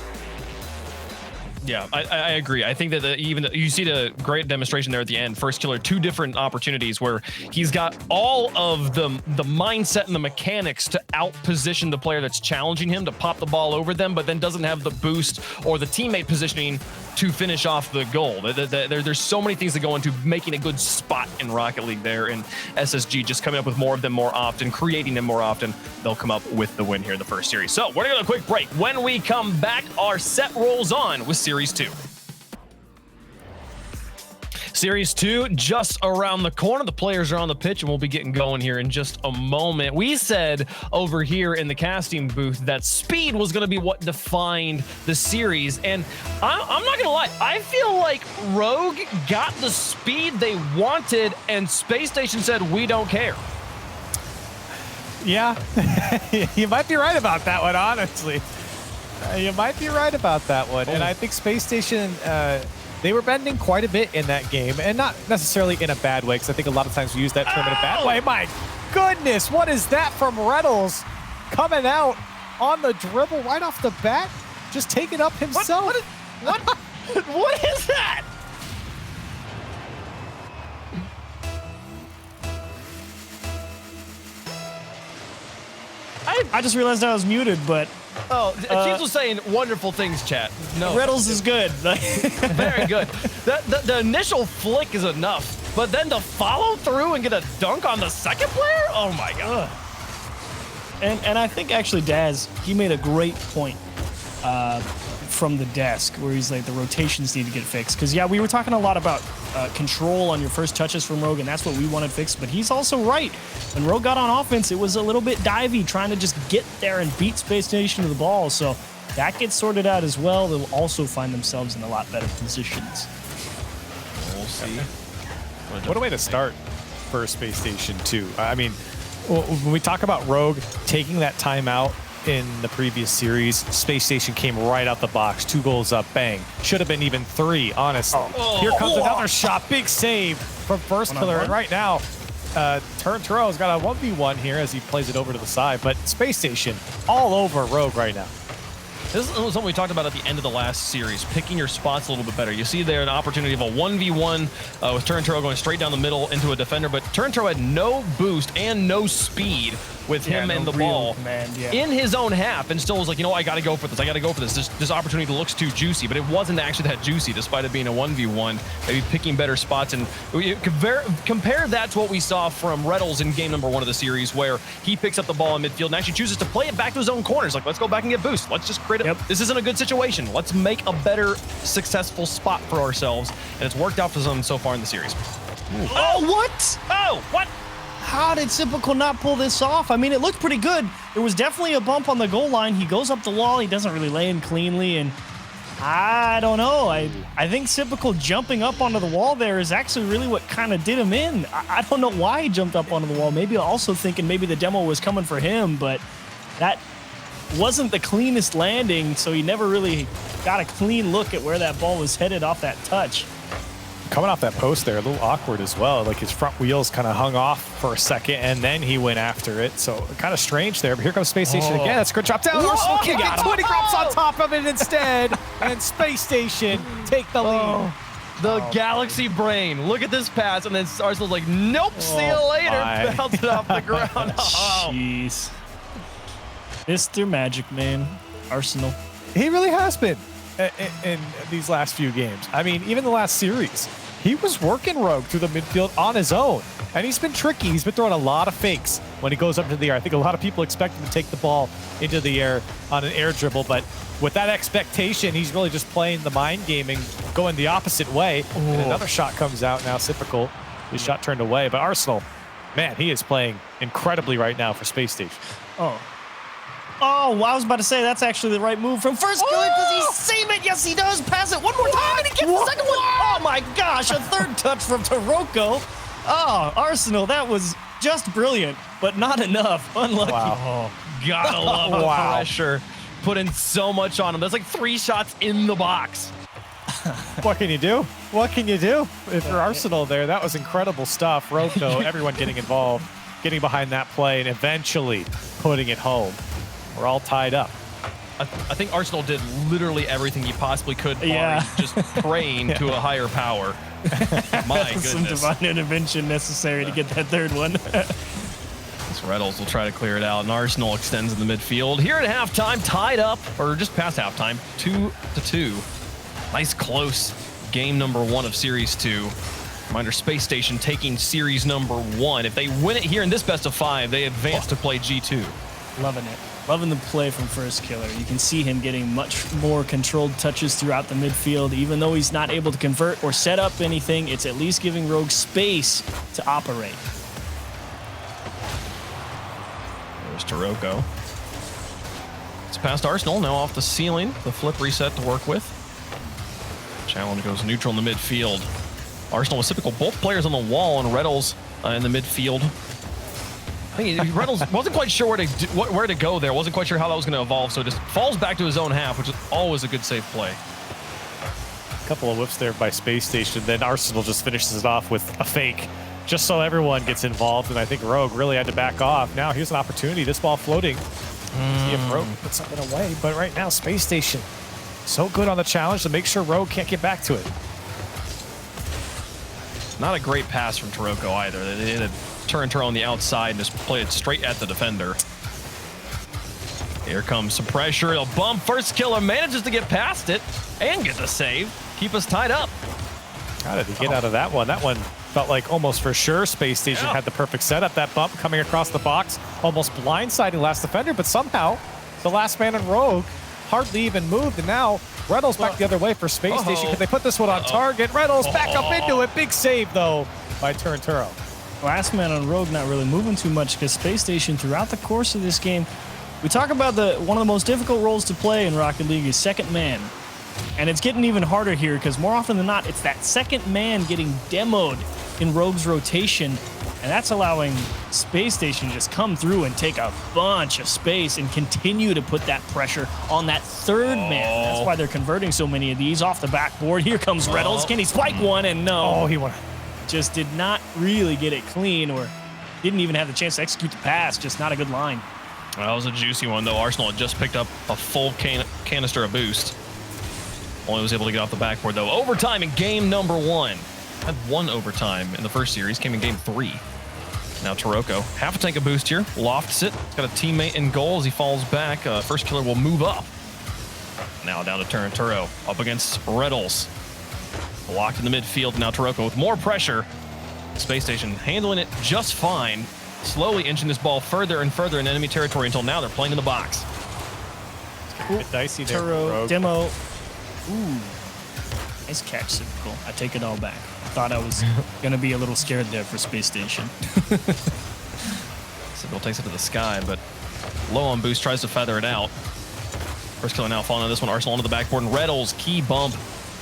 Yeah, I agree. I think that you see the great demonstration there at the end. First killer, 2 different opportunities where he's got all of the mindset and the mechanics to out-position the player that's challenging him to pop the ball over them, but then doesn't have the boost or the teammate positioning to finish off the goal. There's so many things that go into making a good spot in Rocket League there, and SSG just coming up with more of them more often, creating them more often. They'll come up with the win here in the first series. So we're going to go a quick break. When we come back, our set rolls on with Series 2. Series 2 just around the corner. The players are on the pitch, and we'll be getting going here in just a moment. We said over here in the casting booth that speed was going to be what defined the series, and I'm not going to lie. I feel like Rogue got the speed they wanted, and Space Station said, we don't care. Yeah, you might be right about that one, honestly. You might be right about that one. And I think Space Station, they were bending quite a bit in that game, and not necessarily in a bad way, because I think a lot of times we use that term in a bad way. My goodness, what is that from Reddles coming out on the dribble right off the bat? Just take it up himself. What is that? I just realized I was muted, but Chiefs was saying wonderful things, chat. No, Reddles is good. very good. The initial flick is enough, but then to follow through and get a dunk on the second player? Oh my god. And I think actually Daz, he made a great point from the desk where he's like, the rotations need to get fixed. Because yeah, we were talking a lot about control on your first touches from Rogue, and that's what we wanted fixed. But he's also right. When Rogue got on offense, it was a little bit divey, trying to just get there and beat Space Station to the ball. So that gets sorted out as well. They'll also find themselves in a lot better positions. We'll see. What a way to start for Space Station 2. I mean, when we talk about Rogue taking that timeout in the previous series, Space Station came right out the box, 2 goals up, bang. Should have been even 3, honestly. Here comes another shot, big save from First Killer, and right now, Turntoro's got a 1v1 here as he plays it over to the side, but Space Station all over Rogue right now. This is something we talked about at the end of the last series, picking your spots a little bit better. You see there an opportunity of a 1v1 with Turntoro going straight down the middle into a defender, but Turntoro had no boost and no speed with him and the ball in his own half, and still was like, you know, I got to go for this. I got to go for this. This opportunity looks too juicy, but it wasn't actually that juicy, despite it being a 1v1. Maybe picking better spots, and compare that to what we saw from Reddles in game number 1 of the series, where he picks up the ball in midfield and actually chooses to play it back to his own corners. Like, let's go back and get boost. Let's just create a, this isn't a good situation. Let's make a better, successful spot for ourselves, and it's worked out for them so far in the series. Ooh. Oh, what? Oh, what? How did Typical not pull this off? I mean, it looked pretty good. There was definitely a bump on the goal line. He goes up the wall. He doesn't really lay in cleanly, and I don't know. I think Typical jumping up onto the wall there is actually really what kind of did him in. I don't know why he jumped up onto the wall. Maybe also thinking maybe the demo was coming for him, but that wasn't the cleanest landing, so he never really got a clean look at where that ball was headed off that touch. Coming off that post there, a little awkward as well. Like his front wheels kind of hung off for a second, and then he went after it. So kind of strange there. But here comes Space Station again. That's a good drop down. Arsenal kick it. 20 drops on top of it instead, and Space Station take the lead. The Galaxy brain. Look at this pass, and then Arsenal's like, nope, see you later. Bounce it off the ground. Jeez. Mr. Magic Man, Arsenal. He really has been in these last few games. I mean, even the last series, he was working Rogue through the midfield on his own. And he's been tricky. He's been throwing a lot of fakes when he goes up into the air. I think a lot of people expect him to take the ball into the air on an air dribble, but with that expectation, he's really just playing the mind game and going the opposite way. And another shot comes out now. Typical. His shot turned away, but Arsenal, man, he is playing incredibly right now for Space Station. Oh, I was about to say that's actually the right move from first killer. Does he save it? Yes, he does. Pass it one more time, and he gets the second one. Oh my gosh, a third touch from Taroko. Oh, Arsenal, that was just brilliant, but not enough. Unlucky. Wow. Oh, gotta love the pressure. Put in so much on him. That's like 3 shots in the box. What can you do? What can you do? If you're Arsenal there, that was incredible stuff. Rogue, though, everyone getting involved, getting behind that play, and eventually putting it home. We're all tied up. I think Arsenal did literally everything he possibly could, Yeah. just praying to a higher power. My Some goodness. divine intervention necessary to get that third one. This Reynolds will try to clear it out, and Arsenal extends in the midfield. Here at halftime, tied up, or just past halftime, 2-2. Nice close game number 1 of Series 2. Reminder, Space Station taking Series number 1. If they win it here in this best of 5, they advance to play G2. Loving it. Loving the play from first killer. You can see him getting much more controlled touches throughout the midfield. Even though he's not able to convert or set up anything, it's at least giving Rogue space to operate. There's Taroko. It's past Arsenal, now off the ceiling. The flip reset to work with. Challenge goes neutral in the midfield. Arsenal was typical. Both players on the wall, and Reynolds in the midfield. I think Reynolds wasn't quite sure where to go there. Wasn't quite sure how that was going to evolve, so just falls back to his own half, which is always a good safe play. A couple of whips there by Space Station. Then Arsenal just finishes it off with a fake, just so everyone gets involved. And I think Rogue really had to back off. Now here's an opportunity. This ball floating. See if Rogue puts something away. But right now, Space Station so good on the challenge to make sure Rogue can't get back to it. Not a great pass from Taroko either. They had a turn on the outside and just played it straight at the defender. Here comes some pressure. It'll bump. First killer manages to get past it and get the save. Keep us tied up. How did he get out of that one? That one felt like almost for sure Space Station had the perfect setup. That bump coming across the box, almost blindsiding last defender, but somehow the last man in Rogue hardly even moved, and now Reynolds back the other way for Space Station. Can they put this one on target? Reynolds back up into it. Big save, though, by Turnturo. Last man on Rogue not really moving too much because Space Station throughout the course of this game, we talk about one of the most difficult roles to play in Rocket League is second man. And it's getting even harder here because more often than not, it's that second man getting demoed in Rogue's rotation. And that's allowing Space Station to just come through and take a bunch of space and continue to put that pressure on that third man. That's why they're converting so many of these off the backboard. Here comes Reynolds. Can he spike one? And no. Oh, he won. Just did not really get it clean, or didn't even have the chance to execute the pass. Just not a good line. Well, that was a juicy one, though. Arsenal had just picked up a full canister of boost. Only was able to get off the backboard, though. Overtime in game number 1. Had 1 overtime in the first series. Came in game 3. Now Taroko. Half a tank of boost here. Lofts it. Got a teammate in goal as he falls back. First killer will move up. Now down to Turnturo. Up against Reynolds. Blocked in the midfield. Now Taroko with more pressure. Space Station handling it just fine. Slowly inching this ball further and further in enemy territory until now they're playing in the box. A bit dicey there. Turo, Rogue. demo. Ooh. Nice catch, Simple. I take it all back. I thought I was going to be a little scared there for Space Station. Simple takes it to the sky, but low on boost, tries to feather it out. First killer now falling on this one. Arsenal onto the backboard, and Reynolds, key bump,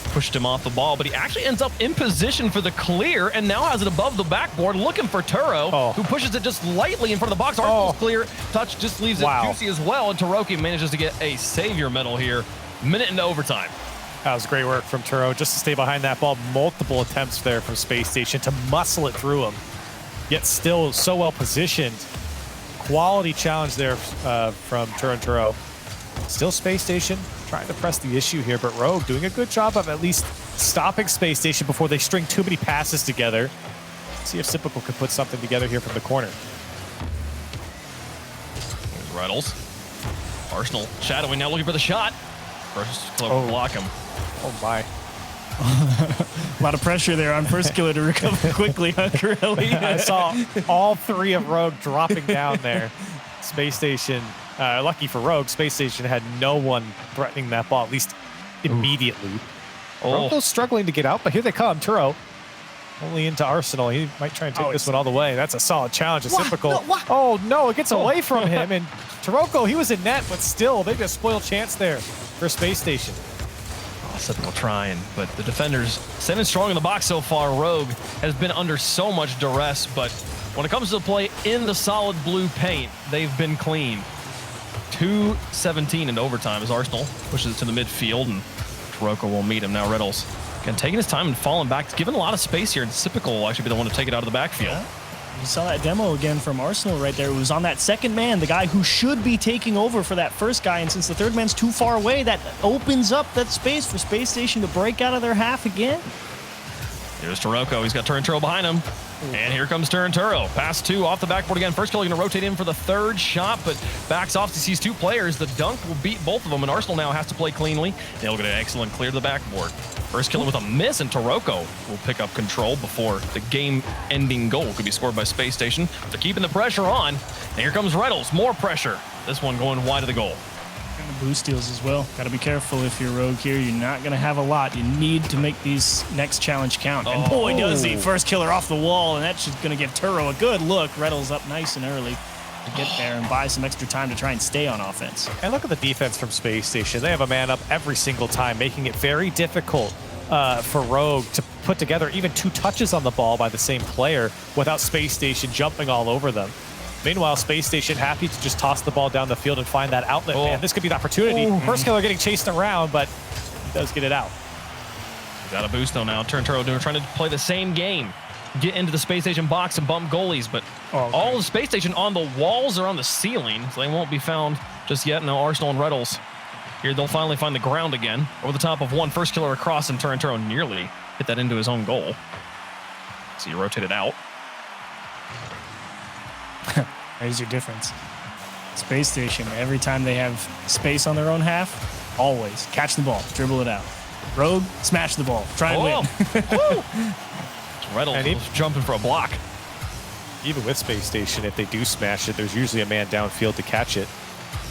pushed him off the ball, but he actually ends up in position for the clear and now has it above the backboard looking for Turo, who pushes it just lightly in front of the box. Arsenal's clear. Touch just leaves it juicy as well, and Taroki manages to get a savior medal here. Minute into overtime. That was great work from Turo just to stay behind that ball. Multiple attempts there from Space Station to muscle it through him, yet still so well positioned. Quality challenge there from Turo. Still Space Station trying to press the issue here, but Rogue doing a good job of at least stopping Space Station before they string too many passes together. See if Sipical can put something together here from the corner. There's Reynolds. Arsenal shadowing now, looking for the shot. First killer will block him. Oh my. lot of pressure there on first killer to recover quickly, huh, Corelli? I saw all 3 of Rogue dropping down there. Space Station, lucky for Rogue, Space Station had no one threatening that ball, at least immediately. Rogue's struggling to get out, but here they come. Turo only into Arsenal. He might try and take this one all the way. That's a solid challenge. It's typical. Oh, no, it gets away from him. And Taroko, he was in net, but still, maybe a spoiled chance there for Space Station. Sentinel trying, but the defenders standing strong in the box so far. Rogue has been under so much duress, but when it comes to the play in the solid blue paint, they've been clean. 2:17 into overtime as Arsenal pushes it to the midfield, and Taroko will meet him now. Reynolds again taking his time and falling back, given a lot of space here, and Sipical will actually be the one to take it out of the backfield. Yeah. You saw that demo again from Arsenal right there. It was on that second man, the guy who should be taking over for that first guy, and since the third man's too far away, that opens up that space for Space Station to break out of their half again. Here's Taroko. He's got Turinturo behind him. And here comes Turinturo. Pass 2 off the backboard again. First killer going to rotate in for the 3rd shot, but backs off to sees 2 players. The dunk will beat both of them, and Arsenal now has to play cleanly. They'll get an excellent clear to the backboard. First killer with a miss, and Taroko will pick up control before the game-ending goal could be scored by Space Station. They're keeping the pressure on. And here comes Reynolds. More pressure. This one going wide of the goal. And the boost steals as well. Got to be careful if you're Rogue here. You're not going to have a lot. You need to make these next challenge count. And boy, does he. First killer off the wall, and that's just going to give Turo a good look. Reynolds up nice and early to get there and buy some extra time to try and stay on offense. And look at the defense from Space Station. They have a man up every single time, making it very difficult for Rogue to put together even 2 touches on the ball by the same player without Space Station jumping all over them. Meanwhile, Space Station happy to just toss the ball down the field and find that outlet. Man, this could be the opportunity. First killer getting chased around, but he does get it out. Got a boost though now. Turinturo trying to play the same game. Get into the Space Station box and bump goalies, but all of Space Station on the walls or on the ceiling, so they won't be found just yet. Now Arsenal and Reynolds. Here they'll finally find the ground again. Over the top of one. First killer across, and Turinturo nearly hit that into his own goal. So you rotate it out. There's your difference. Space Station, every time they have space on their own half, always catch the ball, dribble it out. Rogue, smash the ball, try and win. Reynolds was jumping for a block. Even with Space Station, if they do smash it, there's usually a man downfield to catch it.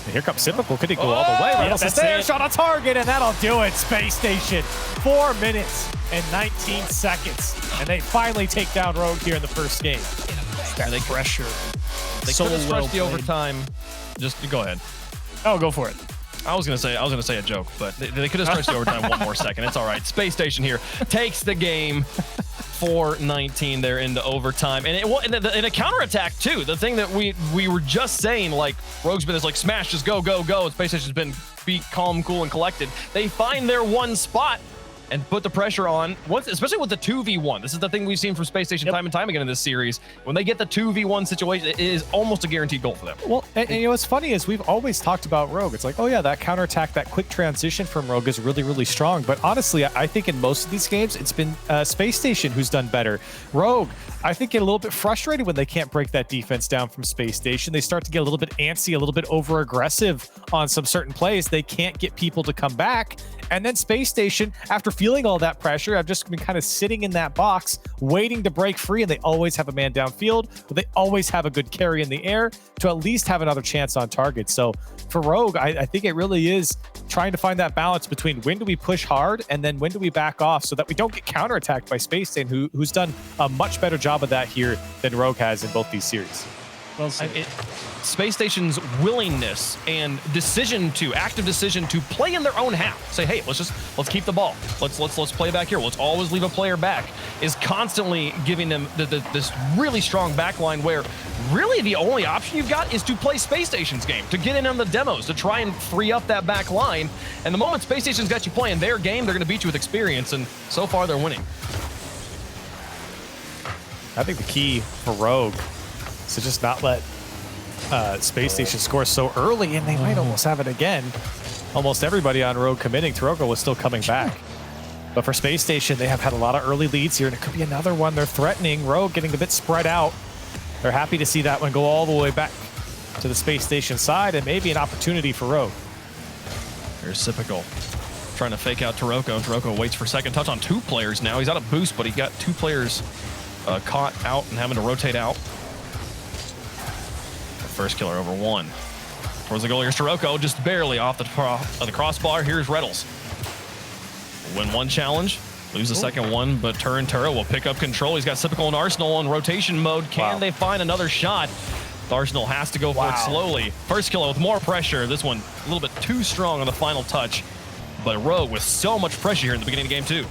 And here comes Sipical. Could he go all the way? Reynolds is there, shot on target, and that'll do it. Space Station, 4 minutes and 19 seconds. And they finally take down Rogue here in the first game. That pressure. They could have stretched the overtime. Just go ahead. Oh, go for it. I was gonna say a joke, but they could have stretched the overtime one more second. It's all right. Space Station here takes the game. 4:19 there into overtime, and in a counterattack too. The thing that we were just saying, like Rogue's been this like smash, just go go go. And Space Station's been be calm, cool, and collected. They find their one spot and put the pressure on, especially with the 2v1. This is the thing we've seen from Space Station time and time again in this series. When they get the 2v1 situation, it is almost a guaranteed goal for them. Well, and you know what's funny is we've always talked about Rogue. It's like, oh yeah, that counterattack, that quick transition from Rogue is really, really strong. But honestly, I think in most of these games, it's been Space Station who's done better. Rogue, I think, get a little bit frustrated when they can't break that defense down from Space Station. They start to get a little bit antsy, a little bit over-aggressive on some certain plays. They can't get people to come back. And then Space Station, after feeling all that pressure, I've just been kind of sitting in that box, waiting to break free, and they always have a man downfield, but they always have a good carry in the air to at least have another chance on target. So for Rogue, I think it really is trying to find that balance between when do we push hard and then when do we back off so that we don't get counterattacked by Space Station, who's done a much better job of that here than Rogue has in both these series. Well, Space Station's willingness and active decision to play in their own half. Say, hey, let's keep the ball. Let's play back here. Let's always leave a player back. Is constantly giving them this really strong back line where really the only option you've got is to play Space Station's game, to get in on the demos, to try and free up that back line. And the moment Space Station's got you playing their game, they're going to beat you with experience. And so far, they're winning. I think the key for Rogue is to just not let Space Station score so early, and they might almost have it again. Almost everybody on Rogue committing. Taroko was still coming back. But for Space Station, they have had a lot of early leads here, and it could be another one. They're threatening. Rogue getting a bit spread out. They're happy to see that one go all the way back to the Space Station side, and maybe an opportunity for Rogue. Here's Sipical. trying to fake out Taroko. Taroko waits for second touch on 2 players now. He's out of boost, but he got 2 players caught out and having to rotate out. The first killer over 1. Towards the goal, here's Taroko, just barely off the crossbar. Here's Reddles. Win 1 challenge, lose the second one, but Turo will pick up control. He's got Sypical and Arsenal on rotation mode. Can they find another shot? Arsenal has to go for it slowly. First killer with more pressure. This one a little bit too strong on the final touch. But Rogue with so much pressure here in the beginning of game 2.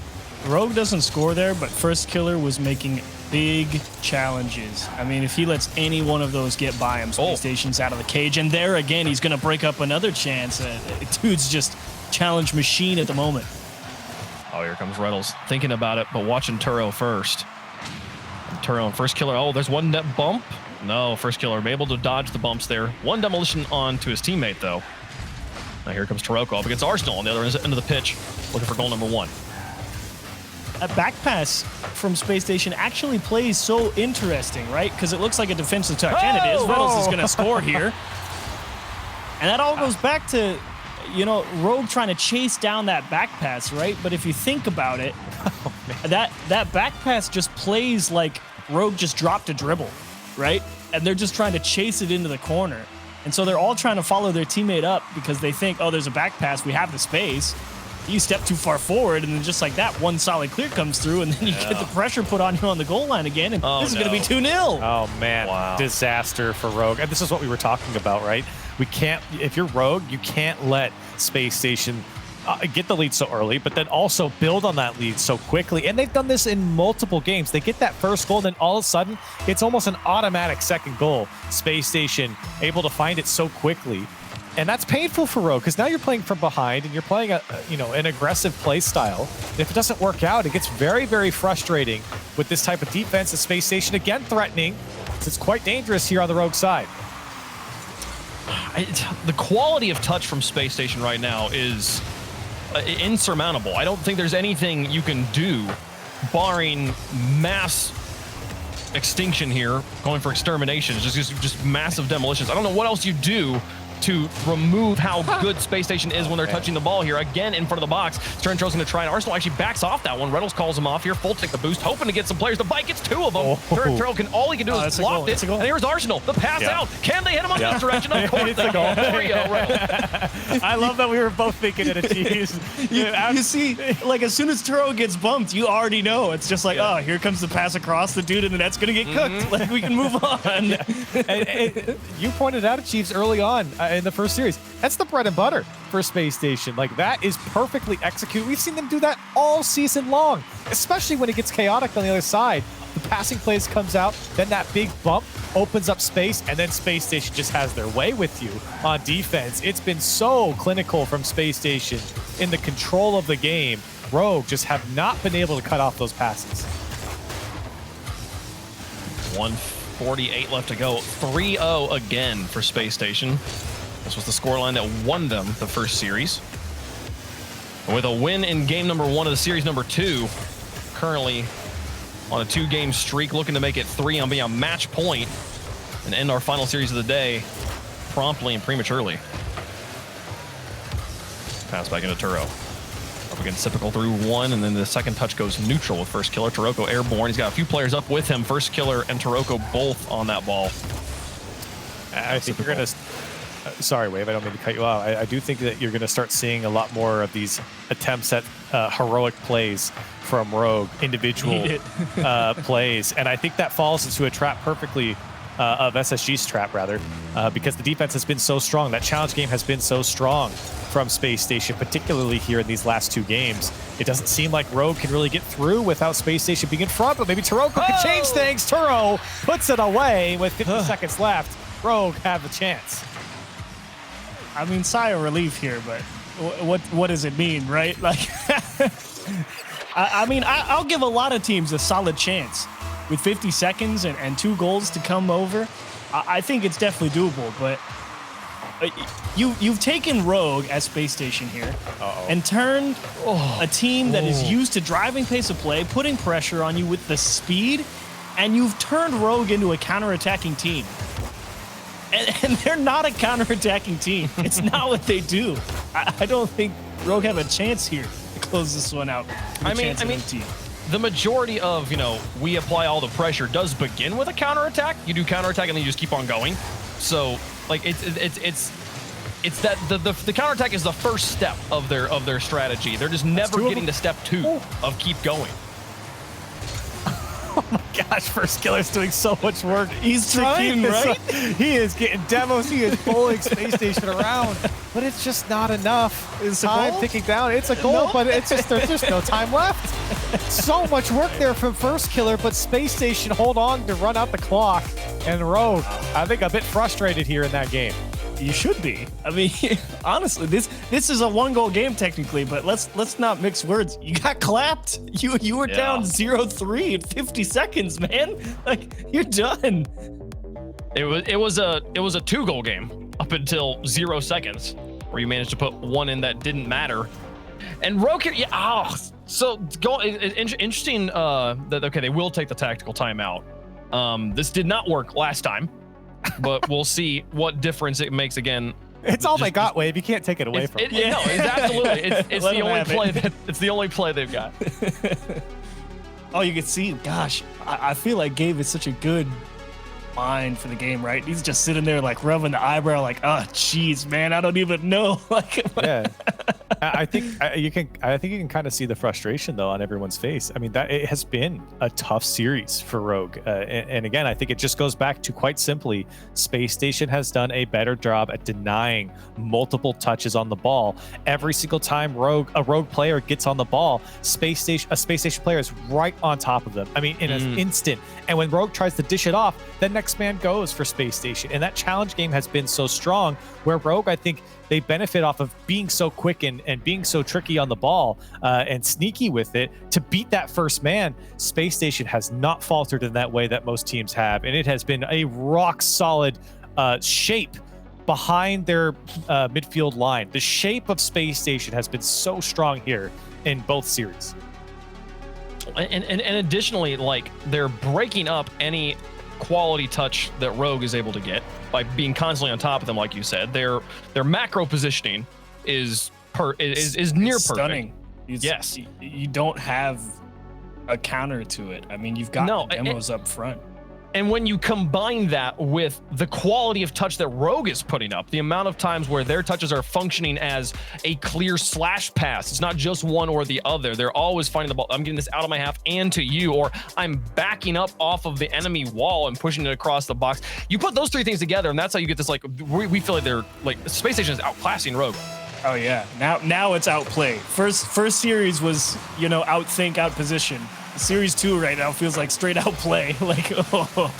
Rogue doesn't score there, but first killer was making big challenges. I mean, if he lets any one of those get by him, Space Station's out of the cage. And there again, he's going to break up another chance. Dude's just challenge machine at the moment. Oh, here comes Reynolds thinking about it, but watching Turo first. And Turo on first killer. Oh, there's one net bump. No, first killer able to dodge the bumps there. 1 demolition on to his teammate, though. Now here comes Taroko up against Arsenal on the other end of the pitch, looking for goal number 1. A back pass from Space Station actually plays so interesting, right? Because it looks like a defensive touch, and it is. Reynolds is going to score here. And that all goes back to, you know, Rogue trying to chase down that back pass, right? But if you think about it, that back pass just plays like Rogue just dropped a dribble, right? And they're just trying to chase it into the corner. And so they're all trying to follow their teammate up because they think, oh, there's a back pass, we have the space. You step too far forward, and then just like that, 1 solid clear comes through, and then you get the pressure put on you on the goal line again, and this is going to be 2-0. Oh, man. Disaster for Rogue. And this is what we were talking about, right? We can't, if you're Rogue, you can't let Space Station get the lead so early, but then also build on that lead so quickly. And they've done this in multiple games. They get that first goal, and then all of a sudden, it's almost an automatic second goal. Space Station able to find it so quickly. And that's painful for Rogue, because now you're playing from behind, and you're playing an aggressive play style. And if it doesn't work out, it gets very, very frustrating with this type of defense. The Space Station again threatening. It's quite dangerous here on the Rogue side. The quality of touch from Space Station right now is insurmountable. I don't think there's anything you can do, barring mass extinction here, going for extermination, just massive demolitions. I don't know what else you do to remove how good Space Station is when they're touching the ball here. Again, in front of the box. Sterntro's going to try, and Arsenal actually backs off that one. Reynolds calls him off here. Full take the boost, hoping to get some players. The bike gets 2 of them. Sterntrol all he can do is block it. And here's Arsenal. The pass out. Can they hit him on this direction? Of course they go. There we go, Reynolds. I love that we were both thinking it. You see, like as soon as Turo gets bumped, you already know. It's just like, oh, here comes the pass across. The dude in the net's going to get cooked. Like, we can move on. And you pointed out, Chiefs, early on in the first series. That's the bread and butter for Space Station. Like, that is perfectly executed. We've seen them do that all season long, especially when it gets chaotic on the other side. The passing plays comes out, then that big bump opens up space, and then Space Station just has their way with you on defense. It's been so clinical from Space Station in the control of the game. Rogue just have not been able to cut off those passes. 1:48 left to go. 3-0 again for Space Station. This was the scoreline that won them the first series. And with a win in game number 1 of the series number 2, currently on a 2-game streak, looking to make it 3 and be a match point and end our final series of the day promptly and prematurely. Pass back into Turo. Up against Typical through 1, and then the second touch goes neutral with first killer. Taroko airborne. He's got a few players up with him. First killer and Taroko both on that ball. I think you're going to... Sorry, Wave, I don't mean to cut you off. I do think that you're going to start seeing a lot more of these attempts at heroic plays from Rogue, individual plays. And I think that falls into a trap perfectly, of SSG's trap, rather, because the defense has been so strong. That challenge game has been so strong from Space Station, particularly here in these last 2 games. It doesn't seem like Rogue can really get through without Space Station being in front, but maybe Taroko can change things. Turo puts it away with 50 seconds left. Rogue have a chance. I mean, sigh of relief here, but what does it mean, right? Like, I mean, I'll give a lot of teams a solid chance with 50 seconds and 2 goals to come over. I think it's definitely doable, but you've taken Rogue as Space Station here and turned a team that is used to driving pace of play, putting pressure on you with the speed, and you've turned Rogue into a counterattacking team. And they're not a counterattacking team. It's not what they do. I don't think Rogue have a chance here to close this one out? I mean, the majority of, we apply all the pressure does begin with a counterattack. You do counterattack and then you just keep on going. So, like, it's that the counterattack is the first step of their strategy. They're just never getting to step 2 of keep going. Oh my gosh, First Killer's doing so much work. He's trying, right? He is getting demos. He is pulling Space Station around, but it's just not enough. Is it time goal? ticking down. It's a goal, but it's just there's just no time left. So much work there from First Killer, but Space Station hold on to run out the clock. And Rogue, I think a bit frustrated here in that game. You should be. I mean, honestly, this is a 1-goal game technically, but let's not mix words. You got clapped. You were down 0-3 in 50 seconds, man. Like, you're done. It was a 2-goal game up until 0 seconds, where you managed to put one in that didn't matter. And Rogue, so interesting. Okay, they will take the tactical timeout. This did not work last time. But we'll see what difference it makes again. It's all they got, Wave. You can't take it away from them. No, it's absolutely. It's the only play. It's the only play they've got. Oh, you can see. Gosh, I feel like Gabe is such a good mind for the game, right? He's just sitting there like rubbing the eyebrow, like, oh, jeez, man, I don't even know. Like, yeah. I think you can kind of see the frustration though on everyone's face. I mean, that it has been a tough series for Rogue, and again, I think it just goes back to quite simply, Space Station has done a better job at denying multiple touches on the ball. Every single time a Rogue player gets on the ball, a Space Station player is right on top of them. I mean, in an instant. And when Rogue tries to dish it off, the next man goes for Space Station. And that challenge game has been so strong, where Rogue, I think, they benefit off of being so quick and being so tricky on the ball and sneaky with it to beat that first man. Space Station has not faltered in that way that most teams have, and it has been a rock solid shape behind their midfield line. The shape of Space Station has been so strong here in both series. And additionally, like, they're breaking up any quality touch that Rogue is able to get by being constantly on top of them, like you said. Their macro positioning is near stunning. perfect. Yes, you don't have a counter to it. I mean, you've got the demos up front. And when you combine that with the quality of touch that Rogue is putting up, the amount of times where their touches are functioning as a clear slash pass, it's not just one or the other. They're always finding the ball. I'm getting this out of my half and to you, or I'm backing up off of the enemy wall and pushing it across the box. You put those three things together, and that's how you get this, like, we feel like they're, like, Space Station is outclassing Rogue. Oh yeah, now it's outplay. First series was, outthink, outposition. Series 2 right now feels like straight outplay. Like, oh.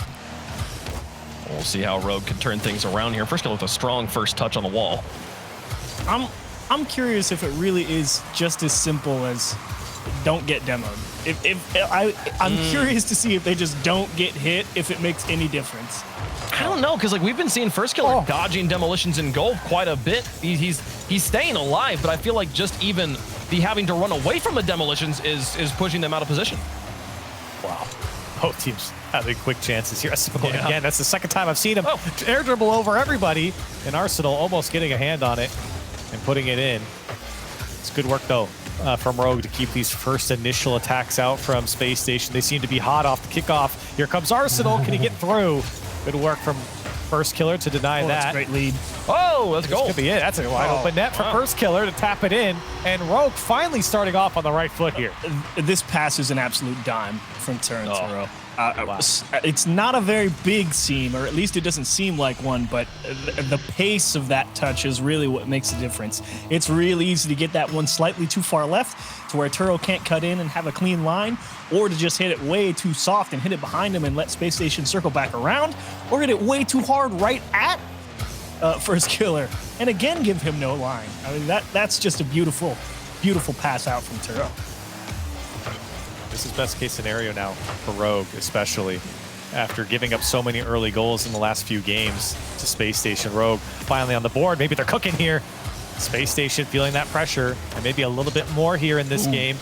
We'll see how Rogue can turn things around here. First, with a strong first touch on the wall. I'm curious if it really is just as simple as don't get demoed. I'm curious to see if they just don't get hit, if it makes any difference. I don't know, because, like, we've been seeing First Killer dodging demolitions in goal quite a bit. He's staying alive, but I feel like just even the having to run away from the demolitions is pushing them out of position. Wow. Both teams having quick chances here. Again, that's the second time I've seen him air dribble over everybody, and Arsenal almost getting a hand on it and putting it in. It's good work, though, from Rogue to keep these first initial attacks out from Space Station. They seem to be hot off the kickoff. Here comes Arsenal. Can he get through? Good work from First Killer to deny that. That's a great lead. Oh, let's go. Could be it. That's a wide open net for First Killer to tap it in. And Rogue finally starting off on the right foot here. This pass is an absolute dime from Turnturo. Wow. It's not a very big seam, or at least it doesn't seem like one, but the pace of that touch is really what makes the difference. It's really easy to get that one slightly too far left to where Turo can't cut in and have a clean line, or to just hit it way too soft and hit it behind him and let Space Station circle back around, or hit it way too hard right at First Killer and again give him no line. I mean, that's just a beautiful, beautiful pass out from Turo. This is best case scenario now for Rogue, especially after giving up so many early goals in the last few games to Space Station. Rogue finally on the board. Maybe they're cooking here. Space Station feeling that pressure, and maybe a little bit more here in this game.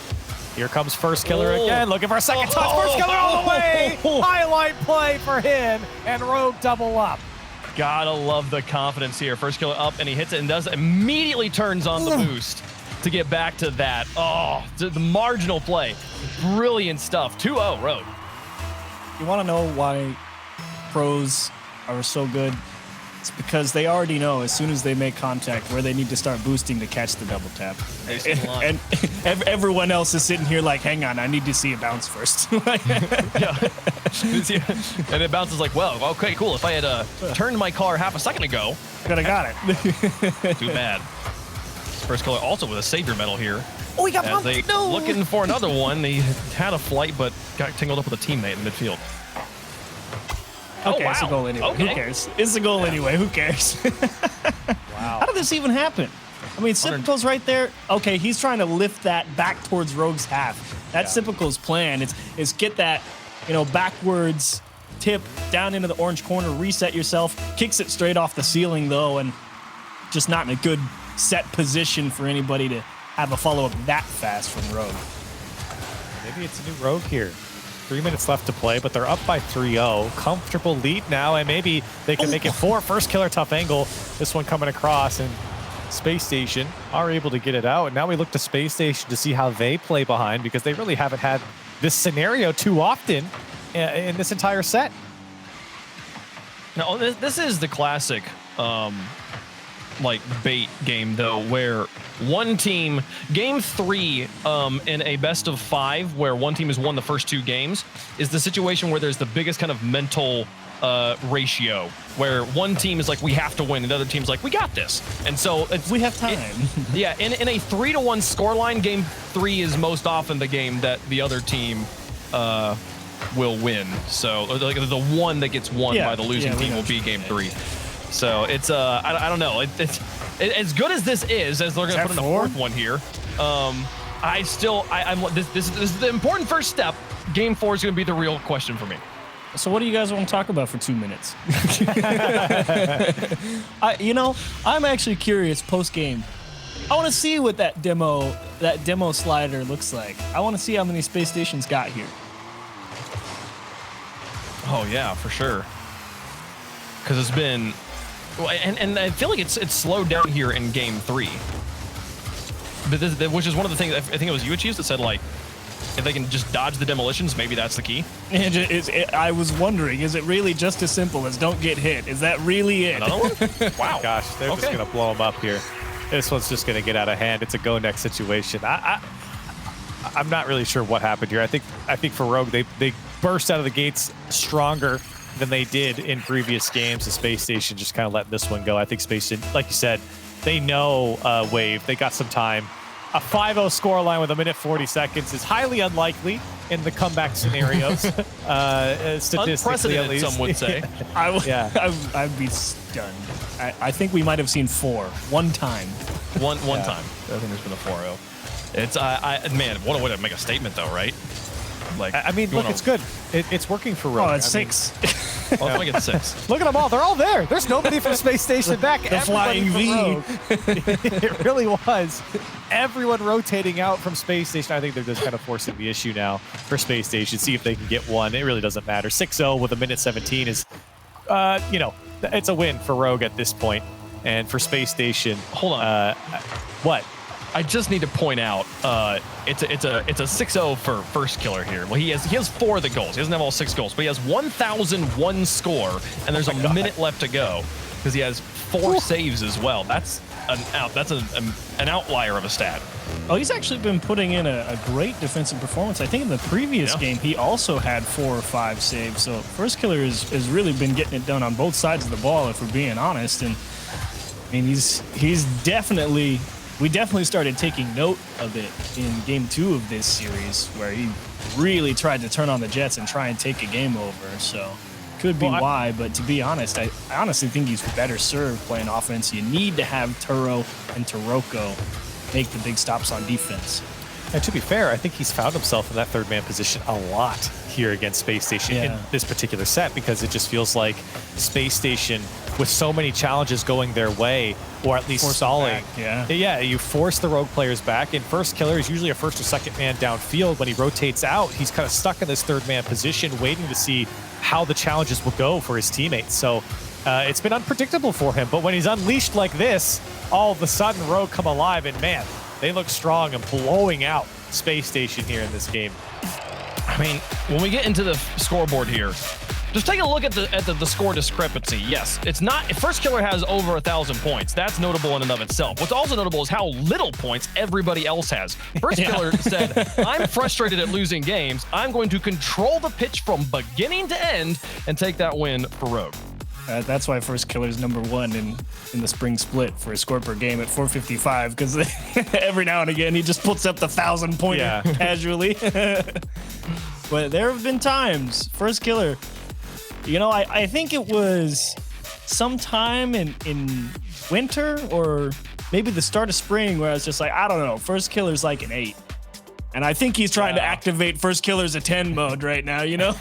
Here comes First Killer again, looking for a second touch. First Killer all the way. Highlight play for him, and Rogue double up. Gotta love the confidence here. First Killer up, and he hits it and immediately turns on the boost. to get back to that. Oh, the marginal play. Brilliant stuff. 2-0 Rogue. You want to know why pros are so good? It's because they already know as soon as they make contact where they need to start boosting to catch the double tap. And everyone else is sitting here like, hang on, I need to see it bounce first. Yeah. And it bounces like, well, okay, cool. If I had turned my car half a second ago, could have got it. Too bad. First color also with a savior medal here. Oh, he got As bumped. they No. looking for another one. They had a flight, but got tangled up with a teammate in midfield. Okay, wow. it's a goal anyway. Okay. Who cares? It's a goal anyway. Who cares? Wow. How did this even happen? I mean, Sypical's right there. Okay, he's trying to lift that back towards Rogue's half. That's Sypical's plan. Is get that, backwards tip down into the orange corner, reset yourself, kicks it straight off the ceiling though, and just not in a good set position for anybody to have a follow-up that fast from Rogue. Maybe it's a new Rogue here. 3 minutes left to play, but they're up by 3-0. Comfortable lead now, and maybe they can make it 4. First killer, tough angle. This one coming across, and Space Station are able to get it out. And now we look to Space Station to see how they play behind, because they really haven't had this scenario too often in this entire set. Now, this is the classic bait game though, where one team, game 3 in a best of 5 where one team has won the first 2 games, is the situation where there's the biggest kind of mental ratio, where one team is like, we have to win, and the other team's like, we got this. And so We have time. yeah, in a 3-1 scoreline, game 3 is most often the game that the other team will win. So like the one that gets won by the losing team will be game 3. So it's I don't know. It's as good as this is, as they're going to put in the 4th one here. This is the important first step. Game 4 is going to be the real question for me. So what do you guys want to talk about for 2 minutes? I'm actually curious post game. I want to see what that demo slider looks like. I want to see how many space stations got here. Oh yeah, for sure. Because it's been, and I feel like it's slowed down here in game 3. But which is one of the things, I think it was you, Chiefs, that said like, if they can just dodge the demolitions, maybe that's the key. I was wondering, is it really just as simple as don't get hit? Is that really it? Another one? Wow. Gosh, they're just going to blow them up here. This one's just going to get out of hand. It's a go next situation. I'm not really sure what happened here. I think for Rogue, they burst out of the gates stronger than they did in previous games. The Space Station just kind of letting this one go. I think Space Station, like you said, they know Wave. They got some time. A 5-0 scoreline with 1:40 is highly unlikely in the comeback scenarios. Statistically, at least. Some would say. I'd be stunned. I think we might have seen 4 one time. One time. I think there's been a 4-0. It's man, what a way to make a statement though, right? Like, I mean, look, it's good. It's working for Rogue. Oh, it's 6. Well, let's make it 6. Look at them all. They're all there. There's nobody from Space Station back. The flying V. It really was. Everyone rotating out from Space Station. I think they're just kind of forcing the issue now for Space Station. See if they can get one. It really doesn't matter. 6-0 with 1:17 is, it's a win for Rogue at this point. And for Space Station, hold on. What? I just need to point out, it's a 6-0 for first killer here. Well, he has 4 of the goals. He doesn't have all 6 goals, but he has 1,001 score, and there's a minute left to go because he has 4 saves as well. That's an outlier of a stat. Oh, he's actually been putting in a great defensive performance. I think in the previous game he also had 4 or 5 saves. So first killer has really been getting it done on both sides of the ball, if we're being honest. And I mean, he's definitely. We definitely started taking note of it in game 2 of this series, where he really tried to turn on the Jets and try and take a game over. So could be why, but to be honest, I honestly think he's better served playing offense. You need to have Turo and Taroko make the big stops on defense. And to be fair, I think he's found himself in that third man position a lot here against Space Station in this particular set, because it just feels like Space Station, with so many challenges going their way, or at least stalling. You force the Rogue players back, and first killer is usually a first or second man downfield. When he rotates out, he's kind of stuck in this third man position, waiting to see how the challenges will go for his teammates. So it's been unpredictable for him, but when he's unleashed like this, all of a sudden Rogue come alive, and man, They look strong and blowing out Space Station here in this game. I mean, when we get into the scoreboard here, just take a look at the score discrepancy. Yes, it's not. First Killer has over 1,000 points. That's notable in and of itself. What's also notable is how little points everybody else has. First Killer said, "I'm frustrated at losing games. I'm going to control the pitch from beginning to end and take that win for Rogue." That's why First Killer's #1 in the spring split for a score per game at 455, because every now and again he just puts up the 1,000-pointer casually. But there have been times, First Killer, you know, I think it was sometime in winter or maybe the start of spring where I was just like, I don't know, First Killer's like an 8. And I think he's trying to activate First Killer's a 10 mode right now, you know?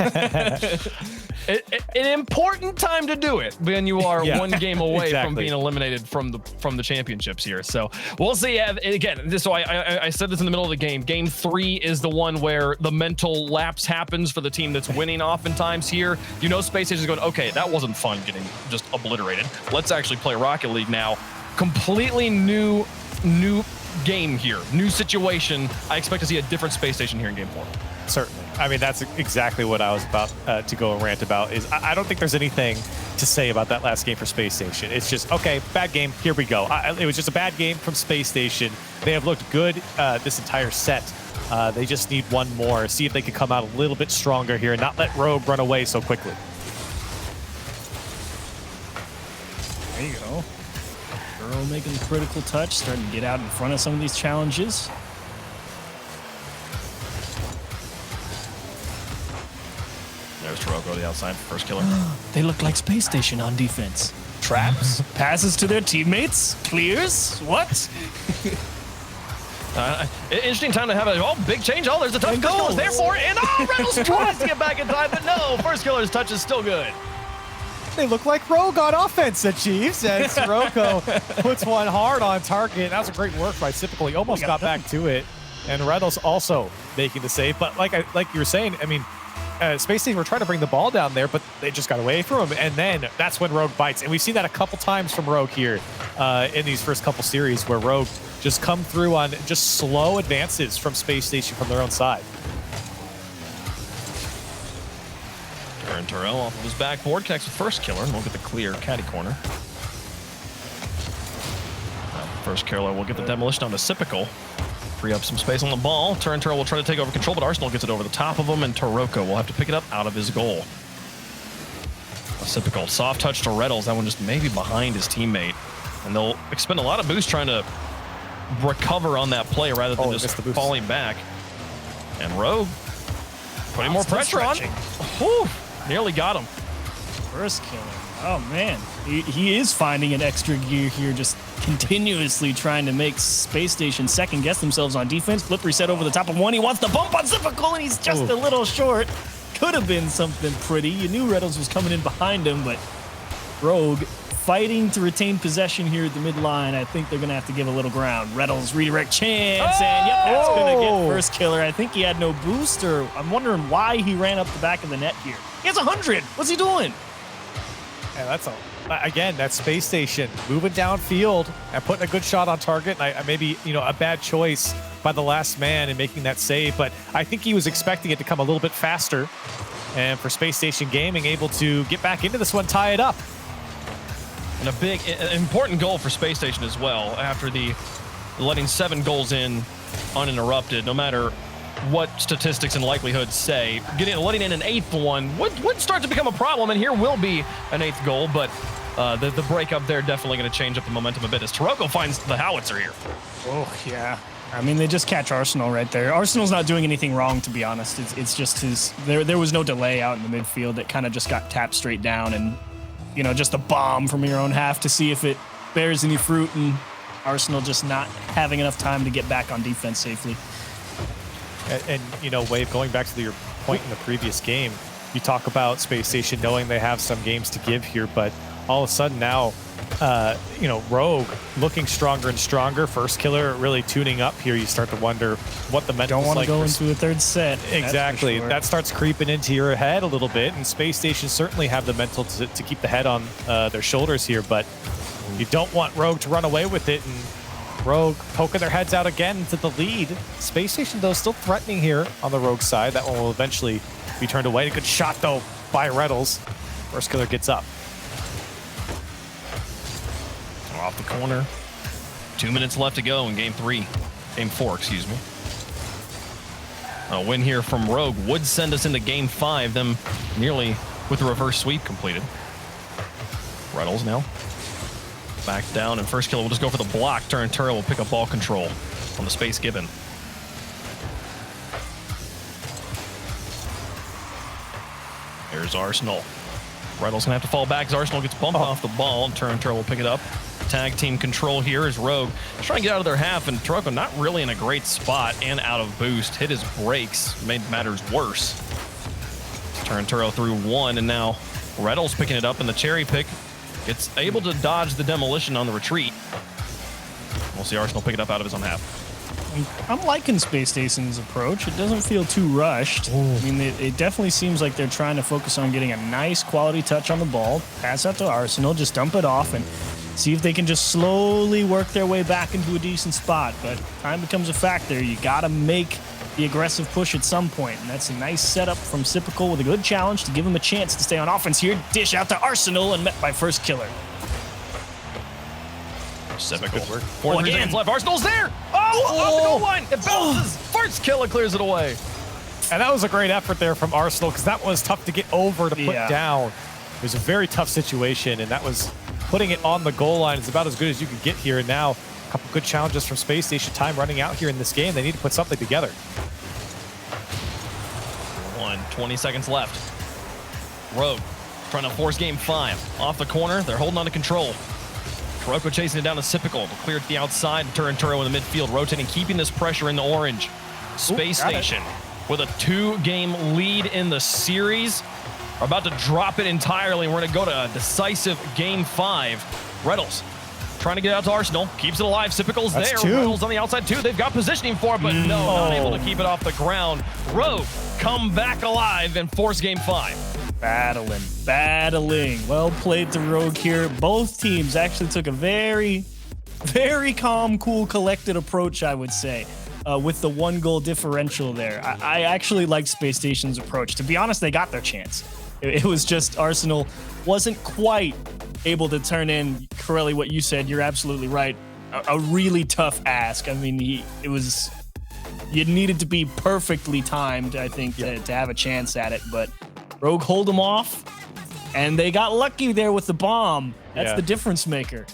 An important time to do it when you are one game away from being eliminated from the championships here. So we'll see. Again, so I said this in the middle of the game. Game 3 is the one where the mental lapse happens for the team that's winning oftentimes here. You know, Space Station is going, okay, that wasn't fun getting just obliterated. Let's actually play Rocket League now. Completely new game here, new situation. I expect to see a different Space Station here in Game 4. Certainly. I mean, that's exactly what I was about to go and rant about. Is I don't think there's anything to say about that last game for Space Station. It's just, okay, bad game, here we go. It was just a bad game from Space Station. They have looked good this entire set. They just need one more. See if they can come out a little bit stronger here and not let Rogue run away so quickly. There you go. Burrow making the critical touch, starting to get out in front of some of these challenges. There's Taroko to the outside for First Killer. They look like Space Station on defense. Traps, passes to their teammates, clears. What? Interesting time to have a big change. Oh, there's a touch. First Killer's there for it. And Reynolds tries to get back in time, but no, First Killer's touch is still good. They look like Rogue on offense, Chiefs, and Sirocco puts one hard on target. That was a great work by Typical. He almost got back to it. And Reynolds also making the save. But like you were saying, I mean, Space Station were trying to bring the ball down there, but they just got away from him. And then that's when Rogue bites. And we've seen that a couple times from Rogue here in these first couple series where Rogue just come through on just slow advances from Space Station from their own side. And Terrell off of his backboard connects with First Killer, and we'll get the clear caddy corner. First Killer will get the demolition on the Typical. Free up some space on the ball. Terrell will try to take over control, but Arsenal gets it over the top of him, and Taroko will have to pick it up out of his goal. A Typical soft touch to Reynolds. That one just maybe behind his teammate. And they'll expend a lot of boost trying to recover on that play rather than just falling back. And Rogue putting more pressure on. Whew, nearly got him. First Killer. Oh, man. He is finding an extra gear here, just continuously trying to make Space Station second-guess themselves on defense. Flip reset over the top of one. He wants the bump on Typical, and he's just a little short. Could have been something pretty. You knew Reynolds was coming in behind him, but Rogue fighting to retain possession here at the midline. I think they're going to have to give a little ground. Reynolds redirect chance, and yep, that's going to get First Killer. I think he had no boost, or I'm wondering why he ran up the back of the net here. He has 100. What's he doing? Yeah, that's Space Station moving downfield and putting a good shot on target. And maybe, a bad choice by the last man in making that save, but I think he was expecting it to come a little bit faster. And for Space Station Gaming, able to get back into this one, tie it up. And a big, important goal for Space Station as well, after the letting 7 goals in uninterrupted, no matter what statistics and likelihoods say. Letting in an 8th one would start to become a problem, and here will be an 8th goal, but the breakup there definitely going to change up the momentum a bit as Taroko finds the howitzer here. Oh, yeah. I mean, they just catch Arsenal right there. Arsenal's not doing anything wrong, to be honest. It's just there was no delay out in the midfield. It kind of just got tapped straight down, and just a bomb from your own half to see if it bears any fruit, and Arsenal just not having enough time to get back on defense safely. And Wave, going back to your point in the previous game, you talk about Space Station knowing they have some games to give here, but all of a sudden now, Rogue looking stronger and stronger. First Killer really tuning up here. You start to wonder what the mental. Don't want to go into a third set. Exactly. Sure. That starts creeping into your head a little bit, and Space Station certainly have the mental to keep the head on their shoulders here, but you don't want Rogue to run away with it and Rogue poking their heads out again into the lead. Spacestation, though, still threatening here on the Rogue side. That one will eventually be turned away. A good shot, though, by Reddles. First killer gets up. Off the corner. 2 minutes left to go in game 4, excuse me. A win here from Rogue would send us into game 5, them nearly with the reverse sweep completed. Reynolds now back down, and first killer will just go for the block. Turnturo will pick up ball control on the Space Gibbon. There's Arsenal. Reynolds gonna have to fall back as Arsenal gets bumped off the ball, and Turnturo will pick it up. Tag team control here is Rogue trying to get out of their half, and Turoko not really in a great spot and out of boost. Hit his brakes, made matters worse. Turnturo through one, and now Reynolds picking it up in the cherry pick. Gets able to dodge the demolition on the retreat. We'll see Arsenal pick it up out of his own half. I'm liking Space Station's approach. It doesn't feel too rushed. I mean, it definitely seems like they're trying to focus on getting a nice quality touch on the ball, pass out to Arsenal, just dump it off, and see if they can just slowly work their way back into a decent spot. But time becomes a factor. You got to make the aggressive push at some point, and that's a nice setup from Sipical with a good challenge to give him a chance to stay on offense here. Dish out to Arsenal and met by first killer. Sipical. 4 seconds left. Arsenal's there. Off the goal line. It bounces. First killer clears it away. And that was a great effort there from Arsenal, because that was tough to get over to put down. It was a very tough situation, and that was putting it on the goal line. Is about as good as you could get here. And now a couple good challenges from Space Station. Time running out here in this game. They need to put something together. 20 seconds left. Rogue trying to force game 5. Off the corner, they're holding on to control. Kuroko chasing it down to Sipical to clear to the outside. Turnturo in the midfield, rotating, keeping this pressure in the orange. Space Station with a 2-game lead in the series. Are about to drop it entirely. We're going to go to a decisive game 5. Reynolds trying to get out to Arsenal. Keeps it alive. Sipical's there. Reynolds on the outside too. They've got positioning for it, but no, not able to keep it off the ground. Rogue come back alive and force game 5. Battling. Well played to Rogue here. Both teams actually took a very, very calm, cool, collected approach, I would say, with the 1-goal differential there. I actually liked Space Station's approach. To be honest, they got their chance. It was just Arsenal wasn't quite able to turn in. Corelli, what you said, you're absolutely right. A really tough ask. I mean, you needed to be perfectly timed, I think, to have a chance at it. But Rogue hold them off, and they got lucky there with the bomb. That's the difference maker.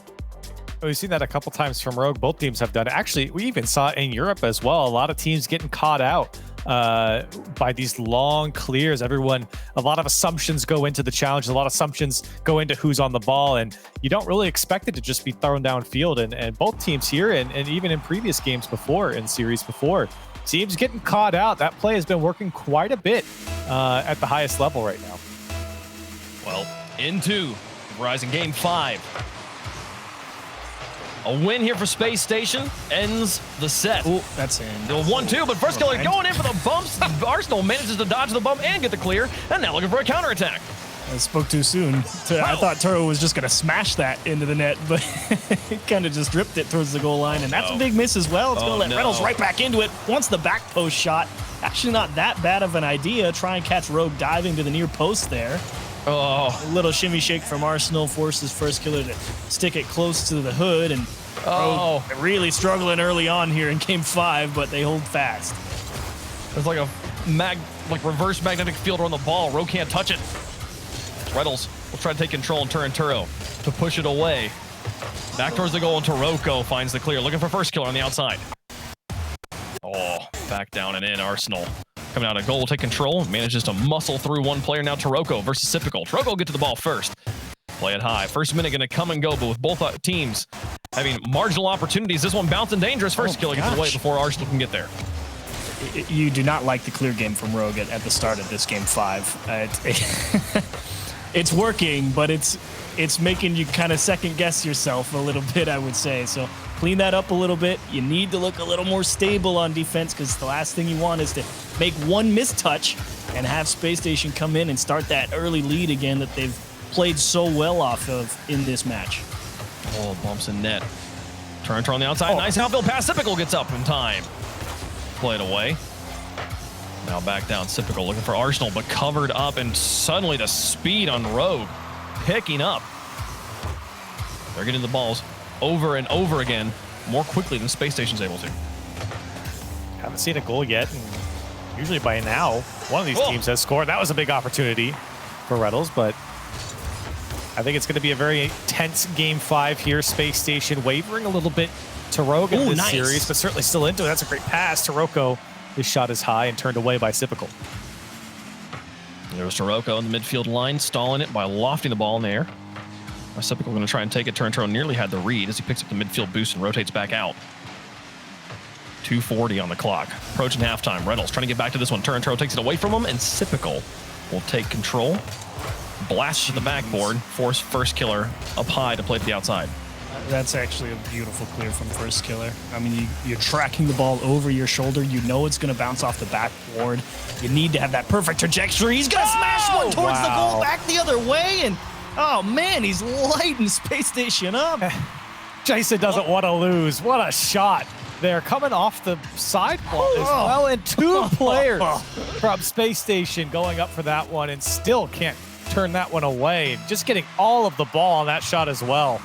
We've seen that a couple times from Rogue. Both teams have done it. Actually, we even saw it in Europe as well. A lot of teams getting caught out by these long clears. A lot of assumptions go into the challenge. A lot of assumptions go into who's on the ball, and you don't really expect it to just be thrown downfield. And both teams here, and even in previous games before, in series before, teams getting caught out. That play has been working quite a bit at the highest level right now. Well, into Rising game 5. A win here for Space Station ends the set. Ooh, that's in. 1-2, but first killer going in for the bumps. Arsenal manages to dodge the bump and get the clear, and now looking for a counterattack. I spoke too soon. I thought Turo was just going to smash that into the net, but he kind of just dripped it towards the goal line, and that's a big miss as well. It's going to let Reynolds right back into it. Once the back post shot, actually not that bad of an idea. Try and catch Rogue diving to the near post there. A little shimmy shake from Arsenal forces first killer to stick it close to the hood, and Rogue really struggling early on here in game 5, but they hold fast. It's like a reverse magnetic field on the ball. Rogue can't touch it. Reynolds will try to take control and Turnturo to push it away. Back towards the goal, and Turoko finds the clear, looking for first killer on the outside. Back down and in. Arsenal coming out of goal, take control, manages to muscle through one player. Now Turoko versus Sipical. Turoko will get to the ball first. Play it high. First minute going to come and go, but with both teams having marginal opportunities, this one bouncing dangerous. First killer gets away before Arsenal can get there. You do not like the clear game from Rogue at the start of this game 5. It's working, but it's making you kind of second guess yourself a little bit, I would say. So clean that up a little bit. You need to look a little more stable on defense, because the last thing you want is to make one mistouch and have Space Station come in and start that early lead again that they've played so well off of in this match. Bumps in net. Turn on the outside. Nice outfield pass. Sypical gets up in time. Played away. Now back down. Sypical looking for Arsenal, but covered up, and suddenly the speed on Rogue picking up. They're getting the balls over and over again more quickly than Space Station's able to. Haven't seen a goal yet. And usually by now, one of these teams has scored. That was a big opportunity for Reynolds, but I think it's going to be a very tense Game 5 here. Space Station wavering a little bit to Rogue in this series, but certainly still into it. That's a great pass. Taroko, his shot is high and turned away by Sypical. There's Taroko in the midfield line, stalling it by lofting the ball in the air. Sypical going to try and take it. Turnturo nearly had the read as he picks up the midfield boost and rotates back out. 2:40 on the clock. Approaching halftime. Reynolds trying to get back to this one. Turnturo takes it away from him, and Sypical will take control. Blasts to the backboard. Force First Killer up high to play to the outside. That's actually a beautiful clear from First Killer. I mean, you're tracking the ball over your shoulder. You know it's going to bounce off the backboard. You need to have that perfect trajectory. He's going to smash one towards the goal, back the other way, and oh man, he's lighting Space Station up. Jason doesn't want to lose. What a shot. They're coming off the sidewalk as well, and two players from Space Station going up for that one and still can't turn that one away. Just getting all of the ball on that shot as well.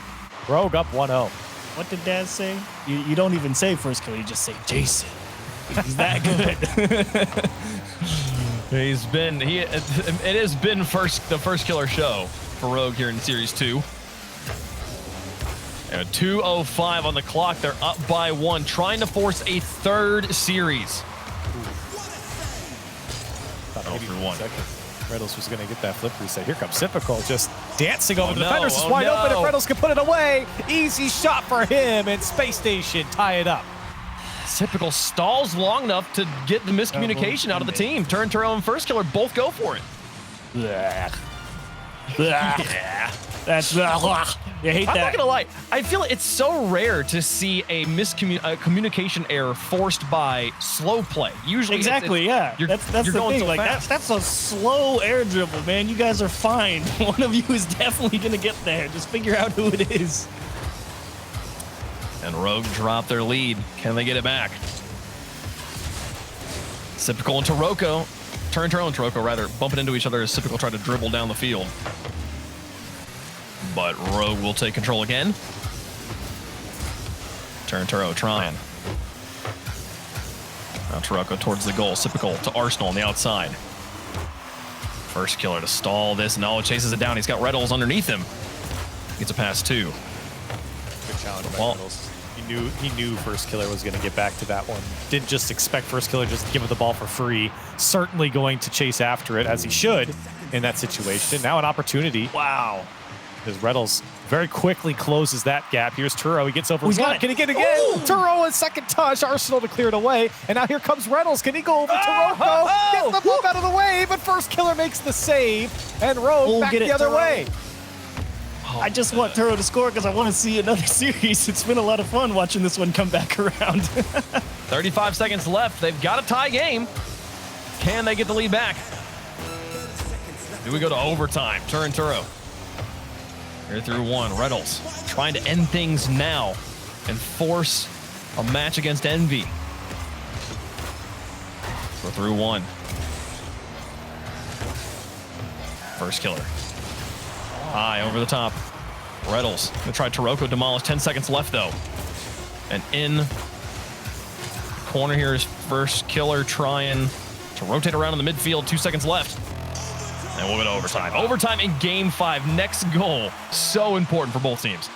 Rogue up 1-0. What did Dad say? You don't even say First Killer, you just say Jason. He's that good. It has been the First Killer show for Rogue here in Series 2. And 2:05 on the clock. They're up by 1, trying to force a third series. For 1. Reynolds was going to get that flip reset. Here comes Sypical, just dancing over the defenders. It's wide open if Reynolds can put it away. Easy shot for him, and Space Station tie it up. Sypical stalls long enough to get the miscommunication out of the team. Turnturo and First Killer both go for it. Yeah. That's you hate that. I'm not gonna lie. I feel it's so rare to see a communication error forced by slow play. Usually, that's the going thing. so Like fast. that's a slow air dribble, man. You guys are fine. One of you is definitely gonna get there. Just figure out who it is. And Rogue drop their lead. Can they get it back? Sypical and Taroko. Turnturo and Taroko, rather, bumping into each other as Sypical tried to dribble down the field. But Rogue will take control again. Turnturo trying. Now Taroko towards the goal. Sypical to Arsenal on the outside. First Killer to stall this. No, chases it down. He's got Reynolds underneath him. Gets a pass too. Good challenge by Reynolds. He knew First Killer was going to get back to that one. Didn't just expect First Killer just to give it the ball for free. Certainly going to chase after it, as he should in that situation. Now an opportunity. Wow. As Reynolds very quickly closes that gap. Here's Turo. He gets over. He's got it. Can he get it again? Turo, a second touch. Arsenal to clear it away. And now here comes Reynolds. Can he go over Taroko? Gets the ball out of the way, but First Killer makes the save. And Rogue back the other way. I just want Turo to score because I want to see another series. It's been a lot of fun watching this one come back around. 35 seconds left. They've got a tie game. Can they get the lead back? Do we go to overtime? Turnturo. Here through 1. Reynolds trying to end things now and force a match against Envy. We're through 1. First Killer. High over the top. Reynolds gonna try Taroko demolish. 10 seconds left though. And in the corner here is First Killer trying to rotate around in the midfield. 2 seconds left. And we'll go to overtime. Overtime in Game 5. Next goal. So important for both teams.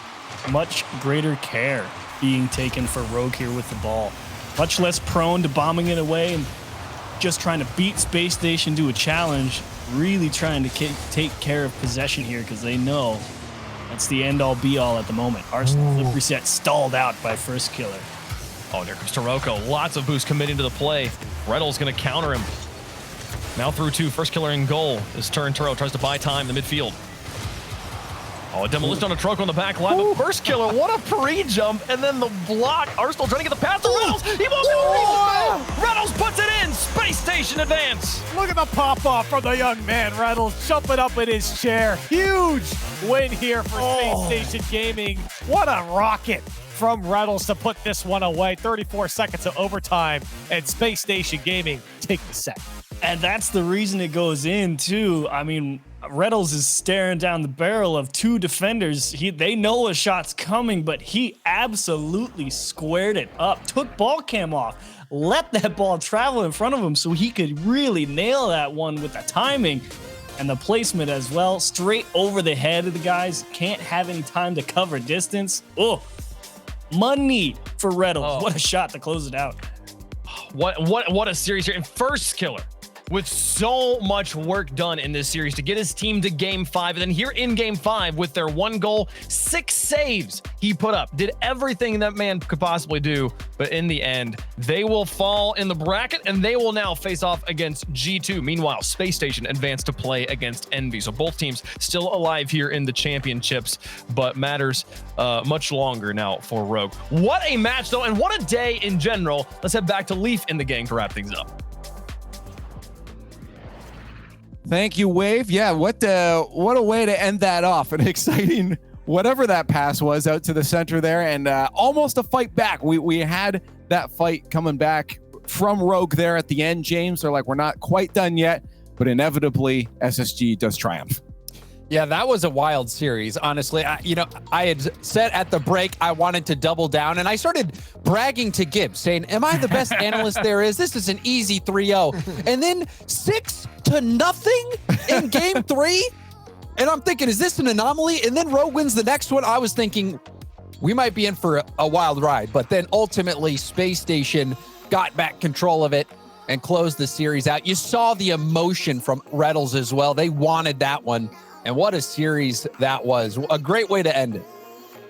Much greater care being taken for Rogue here with the ball. Much less prone to bombing it away and just trying to beat Space Station to a challenge. Really trying to take care of possession here because they know that's the end-all, be-all at the moment. Arsenal flip reset stalled out by First Killer. Oh, there comes Taroko. Lots of boost committing to the play. Reynolds going to counter him. Now through 2. First Killer in goal. His turn. Turo tries to buy time in the midfield. Oh, a demolition on a Taroko on the back line. But First Killer, what a pre-jump. And then the block. Arsenal trying to get the pass to Reynolds. He won't get it. Reynolds puts it in. Space Station advance. Look at the pop-off from the young man. Reynolds jumping up in his chair. Huge win here for Space Station Gaming. What a rocket from Reynolds to put this one away. 34 seconds of overtime, and Space Station Gaming take the set. And that's the reason it goes in, too. I mean, Reynolds is staring down the barrel of two defenders. They know a shot's coming, but he absolutely squared it up, took ball cam off, let that ball travel in front of him so he could really nail that one with the timing and the placement as well. Straight over the head of the guys. Can't have any time to cover distance. Oh, money for Reynolds. Oh. What a shot to close it out. What a series here. And first killer with so much work done in this series to get his team to game 5. And then here in game 5 with their 1 goal, 6 saves he put up. Did everything that man could possibly do. But in the end, they will fall in the bracket and they will now face off against G2. Meanwhile, Space Station advanced to play against Envy. So both teams still alive here in the championships, but matters much longer now for Rogue. What a match though, and what a day in general. Let's head back to Leaf in the gang to wrap things up. Thank you, Wave. Yeah, what a way to end that off. An exciting, whatever that pass was, out to the center there, and almost a fight back. We had that fight coming back from Rogue there at the end, James. They're like, we're not quite done yet, but inevitably SSG does triumph. Yeah, that was a wild series, honestly. I had said at the break I wanted to double down, and I started bragging to Gibbs, saying, am I the best analyst there is? This is an easy 3-0. And then 6-0 in game 3? And I'm thinking, is this an anomaly? And then Rogue wins the next one. I was thinking we might be in for a wild ride. But then ultimately, Space Station got back control of it and closed the series out. You saw the emotion from Reynolds as well. They wanted that one. And what a series that was. A great way to end it.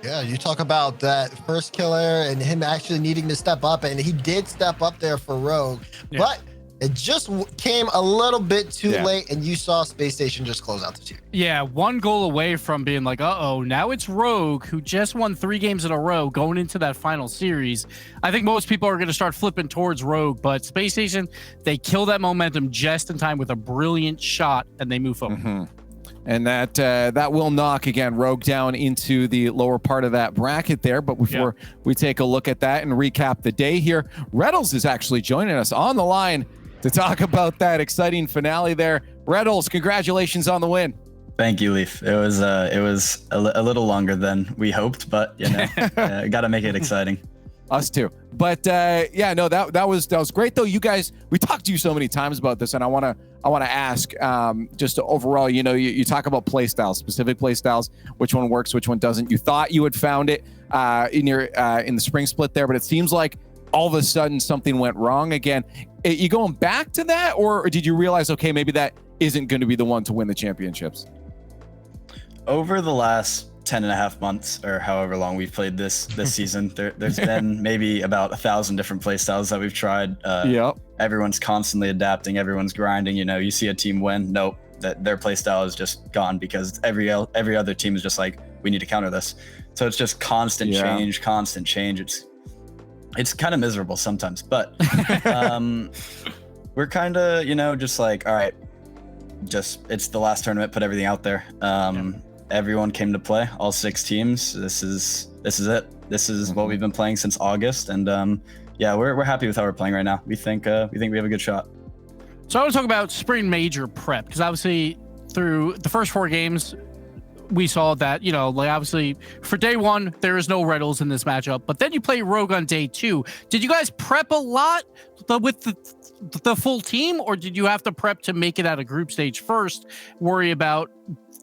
Yeah, you talk about that first killer and him actually needing to step up, and he did step up there for Rogue, but it just came a little bit too late, and you saw Space Station just close out the series. Yeah, 1 goal away from being like, uh-oh, now it's Rogue, who just won 3 games in a row going into that final series. I think most people are going to start flipping towards Rogue, but Space Station, they kill that momentum just in time with a brilliant shot, and they move forward. Mm-hmm. And that will knock, again, Rogue down into the lower part of that bracket there. But before we take a look at that and recap the day here, Reynolds is actually joining us on the line to talk about that exciting finale there. Reynolds, congratulations on the win. Thank you, Leaf. It was a little longer than we hoped, but got to make it exciting. Us too. But that was great though. You guys, we talked to you so many times about this, and I want to ask, just overall, you talk about play styles, specific play styles, which one works, which one doesn't. You thought you had found it in the spring split there, but it seems like all of a sudden something went wrong again. You going back to that, or did you realize, okay, maybe that isn't going to be the one to win the championships? Over the last 10.5 months, or however long we've played this season, there's been maybe about 1,000 different play styles that we've tried. Everyone's constantly adapting, everyone's grinding. You see a team win, nope, that their play style is just gone because every other team is just like, we need to counter this. So it's just constant change. It's kind of miserable sometimes, but we're kind of just like, all right, it's the last tournament, put everything out there. Everyone came to play, all 6 teams. This is it. This is what we've been playing since August, and we're happy with how we're playing right now. We think we have a good shot. So I want to talk about spring major prep, because obviously through the first 4 games, we saw that, obviously for day 1, there is no Reynolds in this matchup, but then you play Rogue on day 2. Did you guys prep a lot with the full team, or did you have to prep to make it out of group stage first, worry about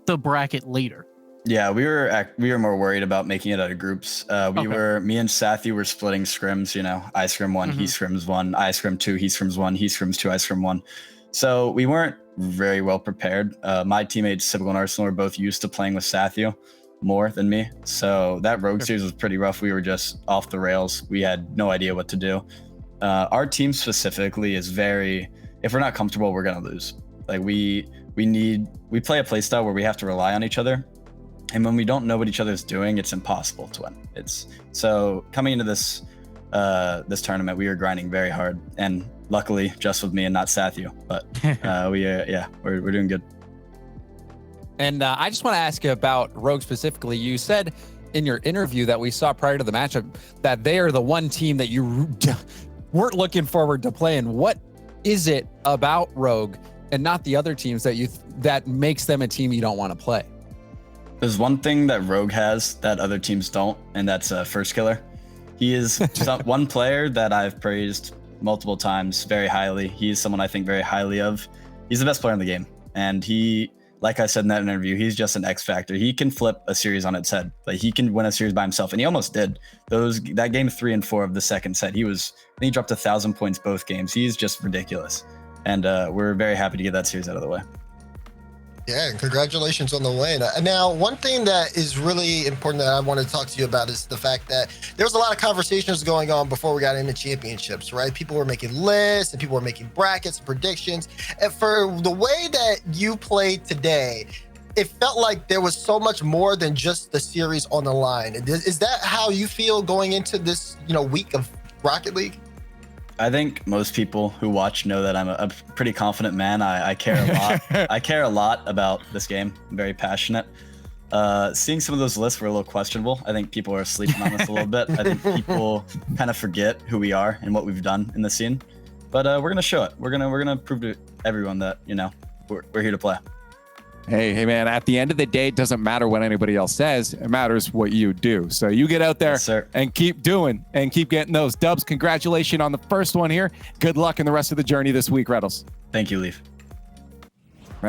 the bracket later? Yeah, we were more worried about making it out of groups. Me and Sathy were splitting scrims, I scrim 1, he scrims 1, I scrim 2, he scrims 1, he scrims 2, I scrim 1. So we weren't very well prepared. My teammates, Typical and Arsenal, were both used to playing with Sathy more than me. So that Rogue series was pretty rough. We were just off the rails. We had no idea what to do. Our team specifically is if we're not comfortable, we're going to lose. Like we play a play style where we have to rely on each other. And when we don't know what each other's doing, it's impossible to win. So coming into this tournament, we were grinding very hard, and luckily just with me and not Sathy. But we're doing good. And I just want to ask you about Rogue specifically. You said in your interview that we saw prior to the matchup that they are the one team that you weren't looking forward to playing. What is it about Rogue and not the other teams that makes them a team you don't want to play? There's one thing that Rogue has that other teams don't, and that's First Killer. He is one player that I've praised multiple times very highly. He is someone I think very highly of. He's the best player in the game. And he, like I said in that interview, he's just an X factor. He can flip a series on its head. Like, he can win a series by himself. And he almost did. That game 3 and 4 of the second set, he dropped 1,000 points both games. He's just ridiculous. And we're very happy to get that series out of the way. Yeah, and congratulations on the win. Now, one thing that is really important that I want to talk to you about is the fact that there was a lot of conversations going on before we got into championships, right? People were making lists and people were making brackets and predictions. And for the way that you played today, it felt like there was so much more than just the series on the line. Is that how you feel going into this, week of Rocket League? I think most people who watch know that I'm a pretty confident man. I care a lot. I care a lot about this game. I'm very passionate. Seeing some of those lists were a little questionable. I think people are sleeping on us a little bit. I think people kind of forget who we are and what we've done in the scene. But we're gonna show it. We're gonna prove to everyone that we're here to play. Hey, man, at the end of the day, it doesn't matter what anybody else says. It matters what you do. So you get out there and keep doing and keep getting those dubs. Congratulations on the first one here. Good luck in the rest of the journey this week, Reddles. Thank you, Leaf.